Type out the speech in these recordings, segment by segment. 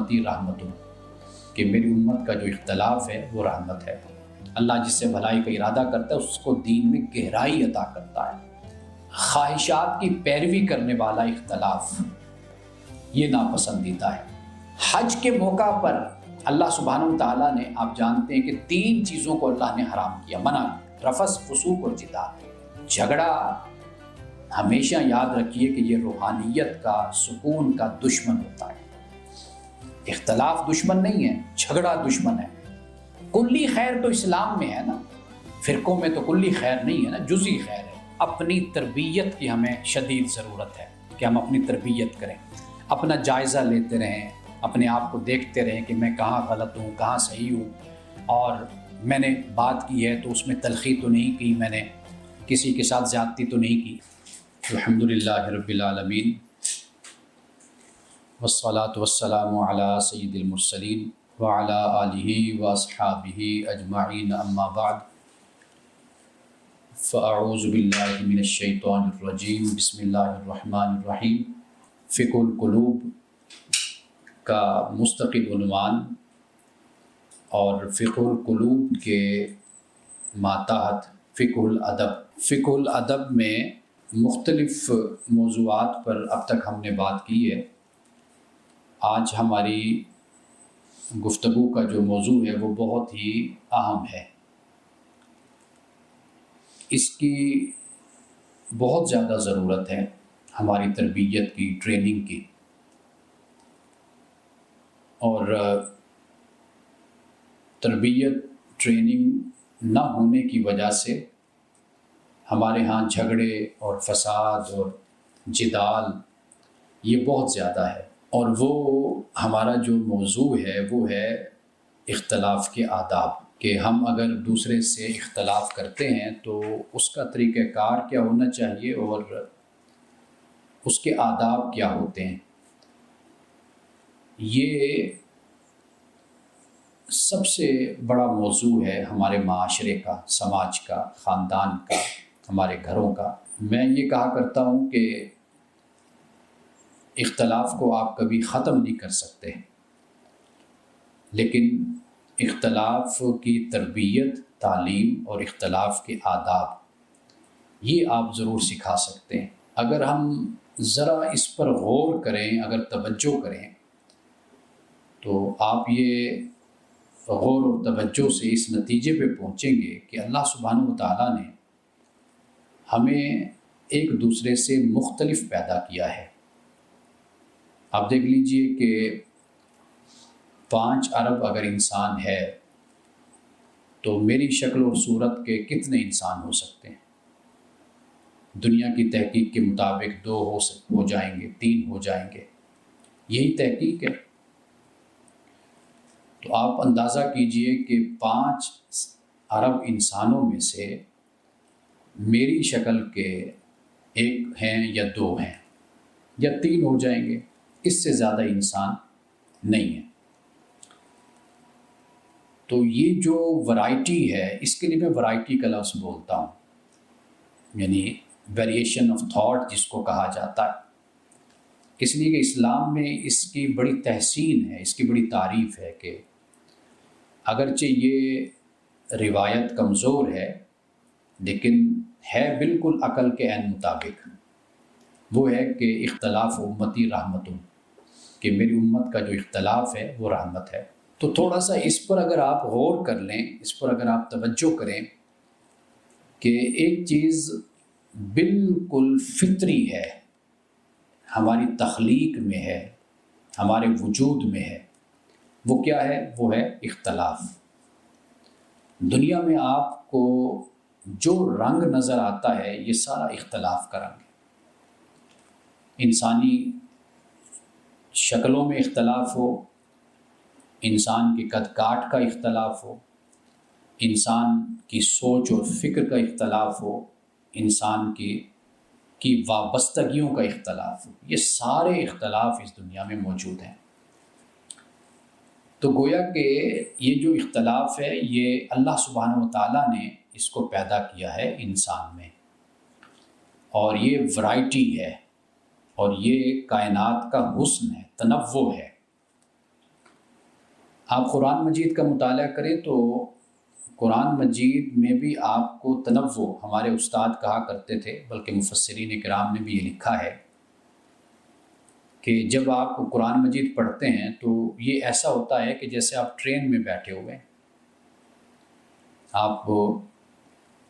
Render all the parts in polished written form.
امتی رحمتوں، کہ میری امت کا جو اختلاف ہے وہ رحمت ہے۔ اللہ جس سے بھلائی کا ارادہ کرتا ہے اس کو دین میں گہرائی عطا کرتا ہے۔ خواہشات کی پیروی کرنے والا اختلاف یہ ناپسندیدہ ہے۔ حج کے موقع پر اللہ سبحانہ و تعالیٰ نے، آپ جانتے ہیں کہ 3 چیزوں کو اللہ نے حرام کیا، منع کیا: رفث، فسوق اور جدال۔ جھگڑا ہمیشہ یاد رکھیے کہ یہ روحانیت کا، سکون کا دشمن ہوتا ہے۔ اختلاف دشمن نہیں ہے، جھگڑا دشمن ہے۔ کلی خیر تو اسلام میں ہے نا، فرقوں میں تو کلی خیر نہیں ہے نا، جزئی خیر ہے۔ اپنی تربیت کی ہمیں شدید ضرورت ہے کہ ہم اپنی تربیت کریں، اپنا جائزہ لیتے رہیں، اپنے آپ کو دیکھتے رہیں کہ میں کہاں غلط ہوں، کہاں صحیح ہوں، اور میں نے بات کی ہے تو اس میں تلخی تو نہیں کی، میں نے کسی کے ساتھ زیادتی تو نہیں کی۔ الحمدللہ رب العالمین، والصلاة والسلام علی سید المرسلین وعلی آلہ واصحابہ اجمعین، اما بعد، فاعوذ باللہ من الشیطان الرجیم، بسم اللہ الرحمن الرحیم۔ فقہ القلوب کا مستقل عنوان اور فقہ القلوب کے ماتحت فقہ الادب۔ فقہ الادب میں مختلف موضوعات پر اب تک ہم نے بات کی ہے۔ آج ہماری گفتگو کا جو موضوع ہے وہ بہت ہی اہم ہے، اس کی بہت زیادہ ضرورت ہے ہماری تربیت کی، ٹریننگ کی، اور تربیت ٹریننگ نہ ہونے کی وجہ سے ہمارے ہاں جھگڑے اور فساد اور جدال یہ بہت زیادہ ہے۔ اور وہ ہمارا جو موضوع ہے وہ ہے اختلاف کے آداب، کہ ہم اگر دوسرے سے اختلاف کرتے ہیں تو اس کا طریقہ کار کیا ہونا چاہیے اور اس کے آداب کیا ہوتے ہیں۔ یہ سب سے بڑا موضوع ہے ہمارے معاشرے کا، سماج کا، خاندان کا، ہمارے گھروں کا۔ میں یہ کہا کرتا ہوں کہ اختلاف کو آپ کبھی ختم نہیں کر سکتے، لیکن اختلاف کی تربیت، تعلیم اور اختلاف کے آداب یہ آپ ضرور سکھا سکتے ہیں۔ اگر ہم ذرا اس پر غور کریں، اگر توجہ کریں، تو آپ یہ غور اور توجہ سے اس نتیجے پہ پہنچیں گے کہ اللہ سبحانہ و تعالیٰ نے ہمیں ایک دوسرے سے مختلف پیدا کیا ہے۔ آپ دیکھ لیجئے کہ 5 ارب اگر انسان ہے تو میری شکل اور صورت کے کتنے انسان ہو سکتے ہیں؟ دنیا کی تحقیق کے مطابق 2 ہو جائیں گے، 3 ہو جائیں گے، یہی تحقیق ہے۔ تو آپ اندازہ کیجئے کہ 5 ارب انسانوں میں سے میری شکل کے 1 ہیں یا 2 ہیں یا 3 ہو جائیں گے، اس سے زیادہ انسان نہیں ہے۔ تو یہ جو ورائٹی ہے، اس کے لیے میں ورائٹی کا لفظ بولتا ہوں، یعنی ویریشن آف تھاٹ جس کو کہا جاتا ہے، اس لیے کہ اسلام میں اس کی بڑی تحسین ہے، اس کی بڑی تعریف ہے کہ اگرچہ یہ روایت کمزور ہے لیکن ہے بالکل عقل کے عین مطابق۔ وہ ہے کہ اختلاف امتی رحمتوں، کہ میری امت کا جو اختلاف ہے وہ رحمت ہے۔ تو تھوڑا سا اس پر اگر آپ غور کر لیں، اس پر اگر آپ توجہ کریں کہ ایک چیز بالکل فطری ہے، ہماری تخلیق میں ہے، ہمارے وجود میں ہے، وہ کیا ہے؟ وہ ہے اختلاف۔ دنیا میں آپ کو جو رنگ نظر آتا ہے یہ سارا اختلاف کا رنگ ہے۔ انسانی شکلوں میں اختلاف ہو، انسان کے قد کاٹ کا اختلاف ہو، انسان کی سوچ اور فکر کا اختلاف ہو، انسان کی وابستگیوں کا اختلاف ہو، یہ سارے اختلاف اس دنیا میں موجود ہیں۔ تو گویا کہ یہ جو اختلاف ہے یہ اللہ سبحانہ و تعالیٰ نے اس کو پیدا کیا ہے انسان میں، اور یہ ورائٹی ہے، اور یہ کائنات کا حسن ہے، تنوع ہے۔ آپ قرآن مجید کا مطالعہ کریں تو قرآن مجید میں بھی آپ کو تنوع، ہمارے استاد کہا کرتے تھے، بلکہ مفسرین کرام نے بھی یہ لکھا ہے کہ جب آپ قرآن مجید پڑھتے ہیں تو یہ ایسا ہوتا ہے کہ جیسے آپ ٹرین میں بیٹھے ہوئے ہیں۔ آپ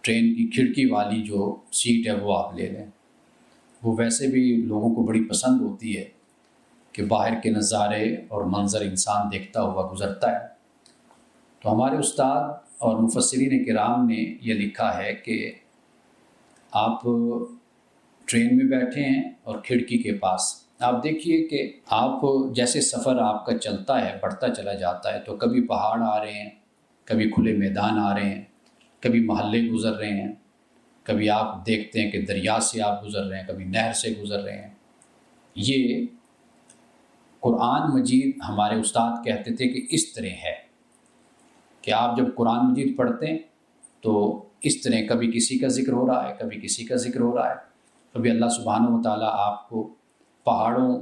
ٹرین کی کھڑکی والی جو سیٹ ہے وہ آپ لے لیں، وہ ویسے بھی لوگوں کو بڑی پسند ہوتی ہے کہ باہر کے نظارے اور منظر انسان دیکھتا ہوا گزرتا ہے۔ تو ہمارے استاد اور مفسرین کرام نے یہ لکھا ہے کہ آپ ٹرین میں بیٹھے ہیں اور کھڑکی کے پاس آپ دیکھیے کہ آپ جیسے سفر آپ کا چلتا ہے، بڑھتا چلا جاتا ہے، تو کبھی پہاڑ آ رہے ہیں، کبھی کھلے میدان آ رہے ہیں، کبھی محلے گزر رہے ہیں، کبھی آپ دیکھتے ہیں کہ دریا سے آپ گزر رہے ہیں، کبھی نہر سے گزر رہے ہیں۔ یہ قرآن مجید ہمارے استاد کہتے تھے کہ اس طرح ہے کہ آپ جب قرآن مجید پڑھتے ہیں تو اس طرح کبھی کسی کا ذکر ہو رہا ہے، کبھی کسی کا ذکر ہو رہا ہے، کبھی اللہ سبحانہ و تعالیٰ آپ کو پہاڑوں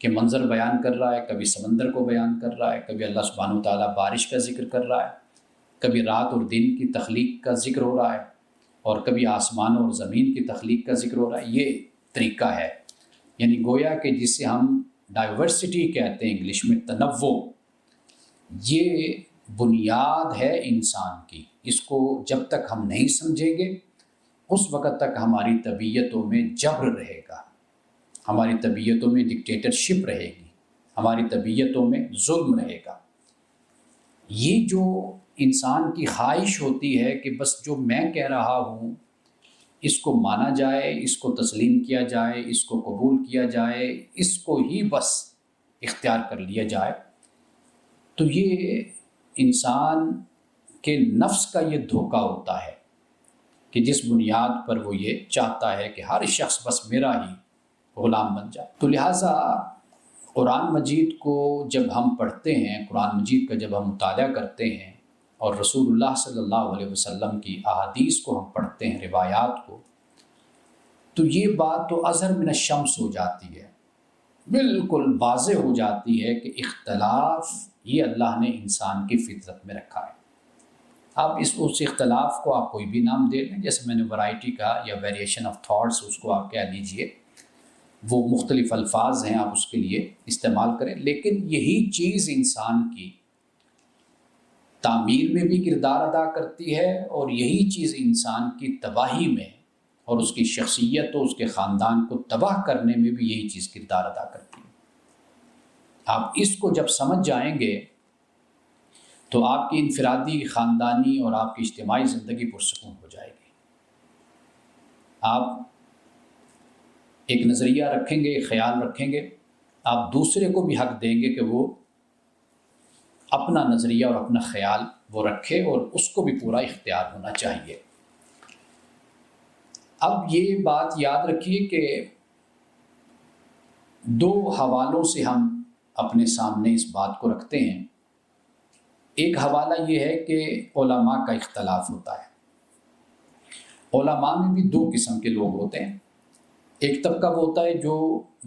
کے منظر بیان کر رہا ہے، کبھی سمندر کو بیان کر رہا ہے، کبھی اللہ سبحانہ و تعالیٰ بارش کا ذکر کر رہا ہے، کبھی رات اور دن کی تخلیق کا ذکر ہو رہا ہے، اور کبھی آسمان اور زمین کی تخلیق کا ذکر ہو رہا ہے۔ یہ طریقہ ہے، یعنی گویا کہ جسے ہم ڈائیورسٹی کہتے ہیں انگلش میں، تنوع، یہ بنیاد ہے انسان کی۔ اس کو جب تک ہم نہیں سمجھیں گے اس وقت تک ہماری طبیعتوں میں جبر رہے گا، ہماری طبیعتوں میں ڈکٹیٹرشپ رہے گی، ہماری طبیعتوں میں ظلم رہے گا۔ یہ جو انسان کی خواہش ہوتی ہے کہ بس جو میں کہہ رہا ہوں اس کو مانا جائے، اس کو تسلیم کیا جائے، اس کو قبول کیا جائے، اس کو ہی بس اختیار کر لیا جائے، تو یہ انسان کے نفس کا یہ دھوکہ ہوتا ہے کہ جس بنیاد پر وہ یہ چاہتا ہے کہ ہر شخص بس میرا ہی غلام بن جائے۔ تو لہٰذا قرآن مجید کو جب ہم پڑھتے ہیں، قرآن مجید کا جب ہم مطالعہ کرتے ہیں اور رسول اللہ صلی اللہ علیہ وسلم کی احادیث کو ہم پڑھتے ہیں، روایات کو، تو یہ بات تو اظہر من الشمس ہو جاتی ہے، بالکل واضح ہو جاتی ہے کہ اختلاف یہ اللہ نے انسان کی فطرت میں رکھا ہے۔ آپ اس اختلاف کو آپ کوئی بھی نام دے لیں، جیسے میں نے ورائٹی کا یا ویریشن آف تھاٹس اس کو آپ کہہ لیجئے، وہ مختلف الفاظ ہیں، آپ اس کے لیے استعمال کریں، لیکن یہی چیز انسان کی تعمیر میں بھی کردار ادا کرتی ہے، اور یہی چیز انسان کی تباہی میں اور اس کی شخصیت و اس کے خاندان کو تباہ کرنے میں بھی یہی چیز کردار ادا کرتی ہے۔ آپ اس کو جب سمجھ جائیں گے تو آپ کی انفرادی، خاندانی اور آپ کی اجتماعی زندگی پرسکون ہو جائے گی۔ آپ ایک نظریہ رکھیں گے، ایک خیال رکھیں گے، آپ دوسرے کو بھی حق دیں گے کہ وہ اپنا نظریہ اور اپنا خیال وہ رکھے، اور اس کو بھی پورا اختیار ہونا چاہیے۔ اب یہ بات یاد رکھیے کہ دو حوالوں سے ہم اپنے سامنے اس بات کو رکھتے ہیں۔ ایک حوالہ یہ ہے کہ علماء کا اختلاف ہوتا ہے۔ علماء میں بھی دو قسم کے لوگ ہوتے ہیں۔ ایک طبقہ وہ ہوتا ہے جو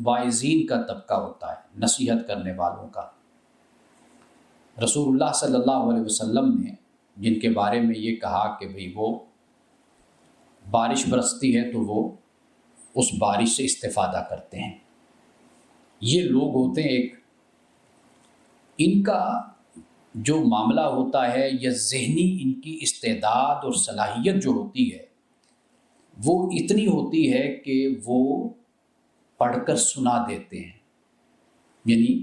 واعظین کا طبقہ ہوتا ہے، نصیحت کرنے والوں کا۔ رسول اللہ صلی اللہ علیہ وسلم نے جن کے بارے میں یہ کہا کہ بھئی وہ بارش برستی ہے تو وہ اس بارش سے استفادہ کرتے ہیں، یہ لوگ ہوتے ہیں ایک۔ ان کا جو معاملہ ہوتا ہے یا ذہنی ان کی استعداد اور صلاحیت جو ہوتی ہے وہ اتنی ہوتی ہے کہ وہ پڑھ کر سنا دیتے ہیں، یعنی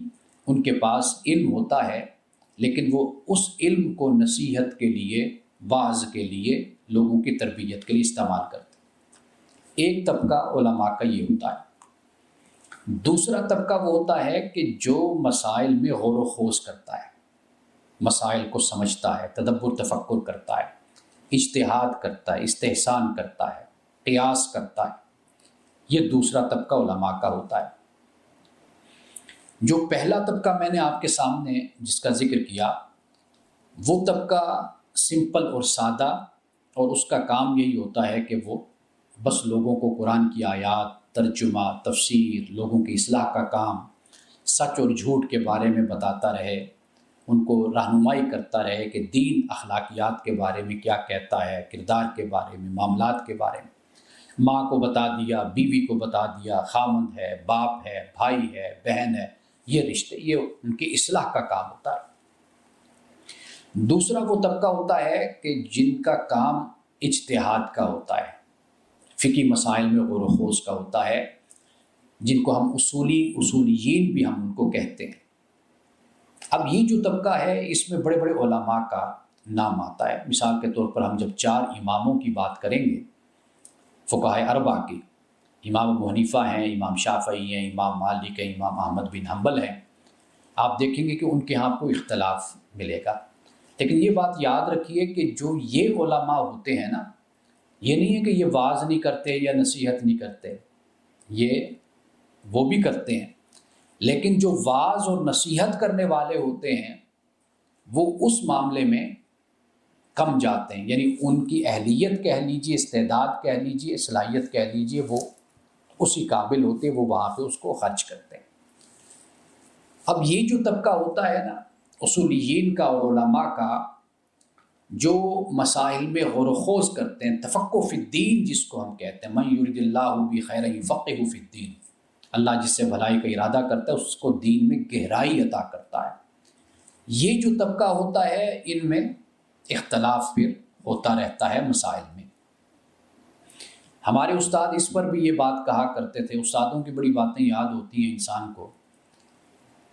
ان کے پاس علم ہوتا ہے لیکن وہ اس علم کو نصیحت کے لیے، واعظ کے لیے، لوگوں کی تربیت کے لیے استعمال کرتے ہیں۔ ایک طبقہ علماء کا یہ ہوتا ہے۔ دوسرا طبقہ وہ ہوتا ہے کہ جو مسائل میں غور و خوض کرتا ہے، مسائل کو سمجھتا ہے، تدبر تفکر کرتا ہے، اجتہاد کرتا ہے، استحسان کرتا ہے، قیاس کرتا ہے، یہ دوسرا طبقہ علماء کا ہوتا ہے۔ جو پہلا طبقہ میں نے آپ کے سامنے جس کا ذکر کیا، وہ طبقہ سمپل اور سادہ، اور اس کا کام یہی ہوتا ہے کہ وہ بس لوگوں کو قرآن کی آیات، ترجمہ، تفسیر، لوگوں کی اصلاح کا کام، سچ اور جھوٹ کے بارے میں بتاتا رہے، ان کو رہنمائی کرتا رہے کہ دین اخلاقیات کے بارے میں کیا کہتا ہے، کردار کے بارے میں، معاملات کے بارے میں۔ ماں کو بتا دیا، بیوی کو بتا دیا، خامند ہے، باپ ہے، بھائی ہے، بہن ہے، یہ رشتے، یہ ان کی اصلاح کا کام ہوتا ہے۔ دوسرا وہ طبقہ ہوتا ہے کہ جن کا کام اجتہاد کا ہوتا ہے، فقہی مسائل میں غور و خوض کا ہوتا ہے، جن کو ہم اصولیین بھی ہم ان کو کہتے ہیں۔ اب یہ جو طبقہ ہے اس میں بڑے بڑے علماء کا نام آتا ہے۔ مثال کے طور پر ہم جب 4 اماموں کی بات کریں گے، فقہائے اربعہ کی، امام ابو حنیفہ ہیں، امام شافعی ہیں، امام مالک ہیں، امام احمد بن حنبل ہیں، آپ دیکھیں گے کہ ان کے ہاں کوئی اختلاف ملے گا۔ لیکن یہ بات یاد رکھیے کہ جو یہ علماء ہوتے ہیں نا، یہ نہیں ہے کہ یہ وعظ نہیں کرتے یا نصیحت نہیں کرتے، یہ وہ بھی کرتے ہیں، لیکن جو وعظ اور نصیحت کرنے والے ہوتے ہیں وہ اس معاملے میں کم جاتے ہیں، یعنی ان کی اہلیت کہہ لیجیے، استعداد کہہ لیجیے، صلاحیت کہہ لیجیے، وہ اسی قابل ہوتے، وہ وہاں پہ اس کو خرچ کرتے ہیں۔ اب یہ جو طبقہ ہوتا ہے نا اصولیین کا اور علماء کا، جو مسائل میں غور و خوض کرتے ہیں، تفقہ فی الدین جس کو ہم کہتے ہیں، من یرید اللہ بہ خیرا یفقہہ فی الدین، اللہ جس سے بھلائی کا ارادہ کرتا ہے اس کو دین میں گہرائی عطا کرتا ہے۔ یہ جو طبقہ ہوتا ہے ان میں اختلاف پھر ہوتا رہتا ہے مسائل میں۔ ہمارے استاد اس پر بھی یہ بات کہا کرتے تھے، استادوں کی بڑی باتیں یاد ہوتی ہیں انسان کو،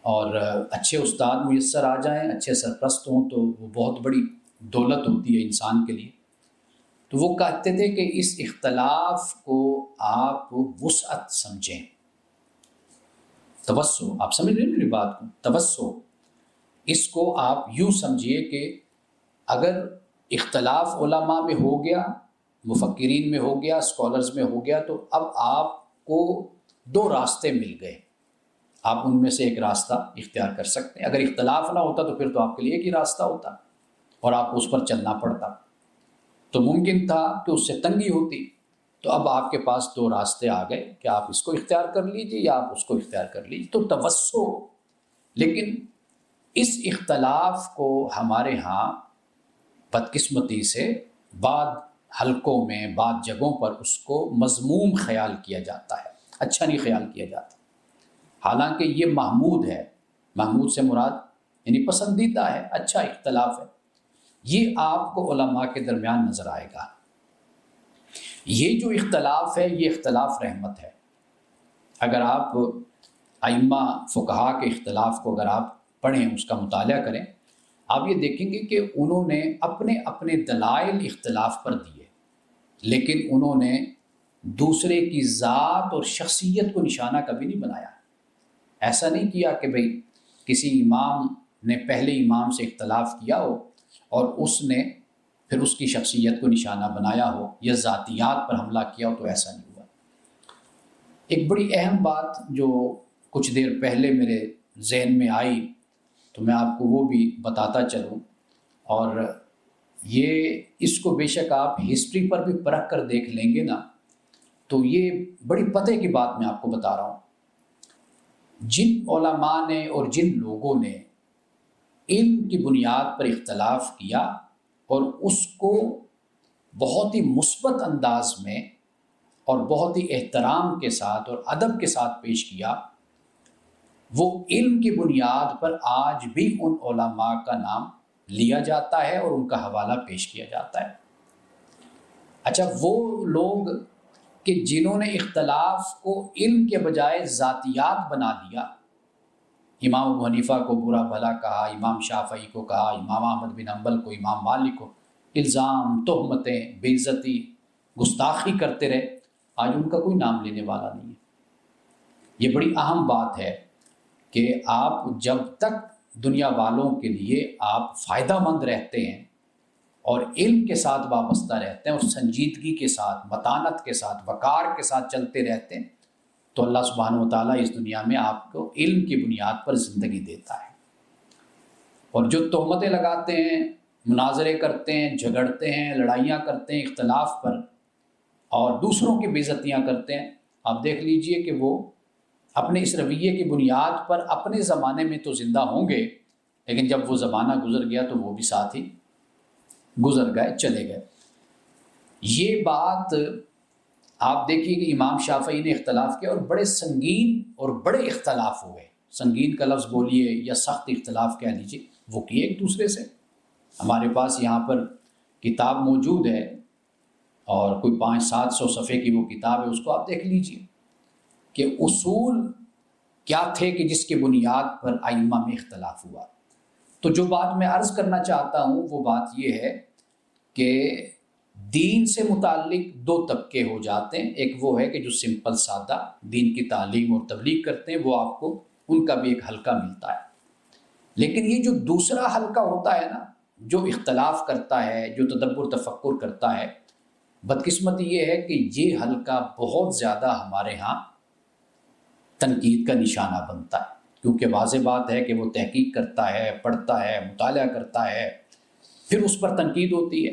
اور اچھے استاد میسر آ جائیں، اچھے سرپرست ہوں تو وہ بہت بڑی دولت ہوتی ہے انسان کے لیے۔ تو وہ کہتے تھے کہ اس اختلاف کو آپ وسعت سمجھیں، توسع، آپ سمجھ رہے ہیں میری بات کو، توسع، اس کو آپ یوں سمجھیے کہ اگر اختلاف علماء میں ہو گیا، مفکرین میں ہو گیا، اسکالرز میں ہو گیا، تو اب آپ کو 2 راستے مل گئے، آپ ان میں سے ایک راستہ اختیار کر سکتے ہیں۔ اگر اختلاف نہ ہوتا تو پھر تو آپ کے لیے ایک ہی راستہ ہوتا اور آپ کو اس پر چلنا پڑتا، تو ممکن تھا کہ اس سے تنگی ہوتی۔ تو اب آپ کے پاس 2 راستے آ گئے کہ آپ اس کو اختیار کر لیجیے یا آپ اس کو اختیار کر لیجیے، تو توسع۔ لیکن اس اختلاف کو ہمارے ہاں بدقسمتی سے بعض حلقوں میں، بعض جگہوں پر اس کو مذموم خیال کیا جاتا ہے، اچھا نہیں خیال کیا جاتا، حالانکہ یہ محمود ہے۔ محمود سے مراد یعنی پسندیدہ ہے، اچھا اختلاف ہے، یہ آپ کو علماء کے درمیان نظر آئے گا۔ یہ جو اختلاف ہے یہ اختلاف رحمت ہے۔ اگر آپ ائمہ فقہا کے اختلاف کو اگر آپ پڑھیں، اس کا مطالعہ کریں، آپ یہ دیکھیں گے کہ انہوں نے اپنے اپنے دلائل اختلاف پر دیے، لیکن انہوں نے دوسرے کی ذات اور شخصیت کو نشانہ کبھی نہیں بنایا۔ ایسا نہیں کیا کہ بھئی کسی امام نے پہلے امام سے اختلاف کیا ہو اور اس نے پھر اس کی شخصیت کو نشانہ بنایا ہو یا ذاتیات پر حملہ کیا ہو، تو ایسا نہیں ہوا۔ ایک بڑی اہم بات جو کچھ دیر پہلے میرے ذہن میں آئی تو میں آپ کو وہ بھی بتاتا چلوں، اور یہ اس کو بے شک آپ ہسٹری پر بھی پرکھ کر دیکھ لیں گے نا، تو یہ بڑی پتے کی بات میں آپ کو بتا رہا ہوں۔ جن علماء نے اور جن لوگوں نے علم کی بنیاد پر اختلاف کیا اور اس کو بہت ہی مثبت انداز میں اور بہت ہی احترام کے ساتھ اور ادب کے ساتھ پیش کیا، وہ علم کی بنیاد پر آج بھی ان علماء کا نام لیا جاتا ہے اور ان کا حوالہ پیش کیا جاتا ہے۔ اچھا، وہ لوگ کہ جنہوں نے اختلاف کو علم کے بجائے ذاتیات بنا دیا، امام ابو حنیفہ کو برا بھلا کہا، امام شافعی کو کہا، امام احمد بن حنبل کو، امام مالک کو الزام، تہمتیں، بے عزتی، گستاخی کرتے رہے، آج ان کا کوئی نام لینے والا نہیں ہے۔ یہ بڑی اہم بات ہے کہ آپ جب تک دنیا والوں کے لیے آپ فائدہ مند رہتے ہیں اور علم کے ساتھ وابستہ رہتے ہیں اور سنجیدگی کے ساتھ، متانت کے ساتھ، وقار کے ساتھ چلتے رہتے ہیں، تو اللہ سبحانہ و تعالیٰ اس دنیا میں آپ کو علم کی بنیاد پر زندگی دیتا ہے۔ اور جو تہمتیں لگاتے ہیں، مناظرے کرتے ہیں، جھگڑتے ہیں، لڑائیاں کرتے ہیں اختلاف پر اور دوسروں کی بے عزتیاں کرتے ہیں، آپ دیکھ لیجئے کہ وہ اپنے اس رویے کی بنیاد پر اپنے زمانے میں تو زندہ ہوں گے، لیکن جب وہ زمانہ گزر گیا تو وہ بھی ساتھ ہی گزر گئے، چلے گئے۔ یہ بات آپ دیکھیے کہ امام شافعی نے اختلاف کیا اور بڑے سنگین اور بڑے اختلاف ہوئے، سنگین کا لفظ بولیے یا سخت اختلاف کہہ لیجیے، وہ کیے ایک دوسرے سے۔ ہمارے پاس یہاں پر کتاب موجود ہے اور کوئی 500-700 صفحے کی وہ کتاب ہے، اس کو آپ دیکھ لیجیے کہ اصول کیا تھے کہ جس کے بنیاد پر ائمہ میں اختلاف ہوا۔ تو جو بات میں عرض کرنا چاہتا ہوں وہ بات یہ ہے کہ دین سے متعلق دو طبقے ہو جاتے ہیں، ایک وہ ہے کہ جو سمپل سادہ دین کی تعلیم اور تبلیغ کرتے ہیں، وہ آپ کو ان کا بھی ایک حلقہ ملتا ہے۔ لیکن یہ جو دوسرا حلقہ ہوتا ہے نا، جو اختلاف کرتا ہے، جو تدبر تفکر کرتا ہے، بدقسمتی یہ ہے کہ یہ حلقہ بہت زیادہ ہمارے ہاں تنقید کا نشانہ بنتا ہے، کیونکہ واضح بات ہے کہ وہ تحقیق کرتا ہے، پڑھتا ہے، مطالعہ کرتا ہے، پھر اس پر تنقید ہوتی ہے،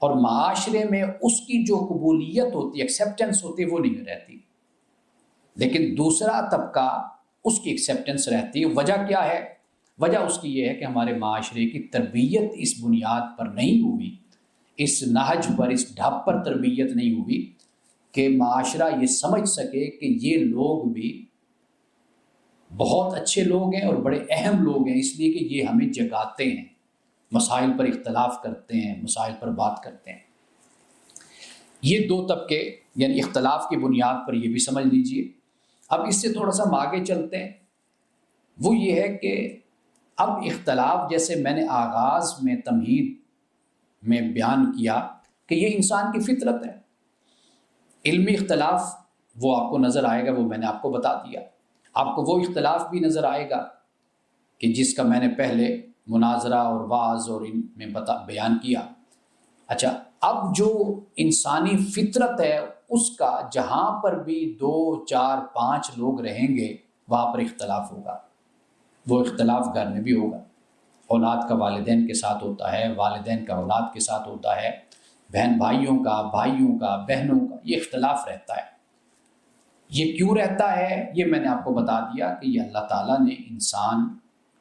اور معاشرے میں اس کی جو قبولیت ہوتی ہے، ایکسیپٹنس ہوتی ہے، وہ نہیں رہتی۔ لیکن دوسرا طبقہ اس کی ایکسیپٹنس رہتی ہے۔ وجہ کیا ہے؟ وجہ اس کی یہ ہے کہ ہمارے معاشرے کی تربیت اس بنیاد پر نہیں ہوئی، اس نہج پر، اس ڈھب پر تربیت نہیں ہوئی کہ معاشرہ یہ سمجھ سکے کہ یہ لوگ بھی بہت اچھے لوگ ہیں اور بڑے اہم لوگ ہیں، اس لیے کہ یہ ہمیں جگاتے ہیں، مسائل پر اختلاف کرتے ہیں، مسائل پر بات کرتے ہیں۔ یہ دو طبقے یعنی اختلاف کی بنیاد پر یہ بھی سمجھ لیجئے۔ اب اس سے تھوڑا سا ہم آگے چلتے ہیں، وہ یہ ہے کہ اب اختلاف، جیسے میں نے آغاز میں تمہید میں بیان کیا کہ یہ انسان کی فطرت ہے۔ علمی اختلاف وہ آپ کو نظر آئے گا، وہ میں نے آپ کو بتا دیا۔ آپ کو وہ اختلاف بھی نظر آئے گا کہ جس کا میں نے پہلے مناظرہ اور وعظ اور ان میں بیان کیا۔ اچھا، اب جو انسانی فطرت ہے اس کا جہاں پر بھی 2 4 5 لوگ رہیں گے وہاں پر اختلاف ہوگا۔ وہ اختلاف گھر میں بھی ہوگا، اولاد کا والدین کے ساتھ ہوتا ہے، والدین کا اولاد کے ساتھ ہوتا ہے، بہن بھائیوں کا، بھائیوں کا، بہنوں کا، یہ اختلاف رہتا ہے۔ یہ کیوں رہتا ہے یہ میں نے آپ کو بتا دیا کہ یہ اللہ تعالیٰ نے انسان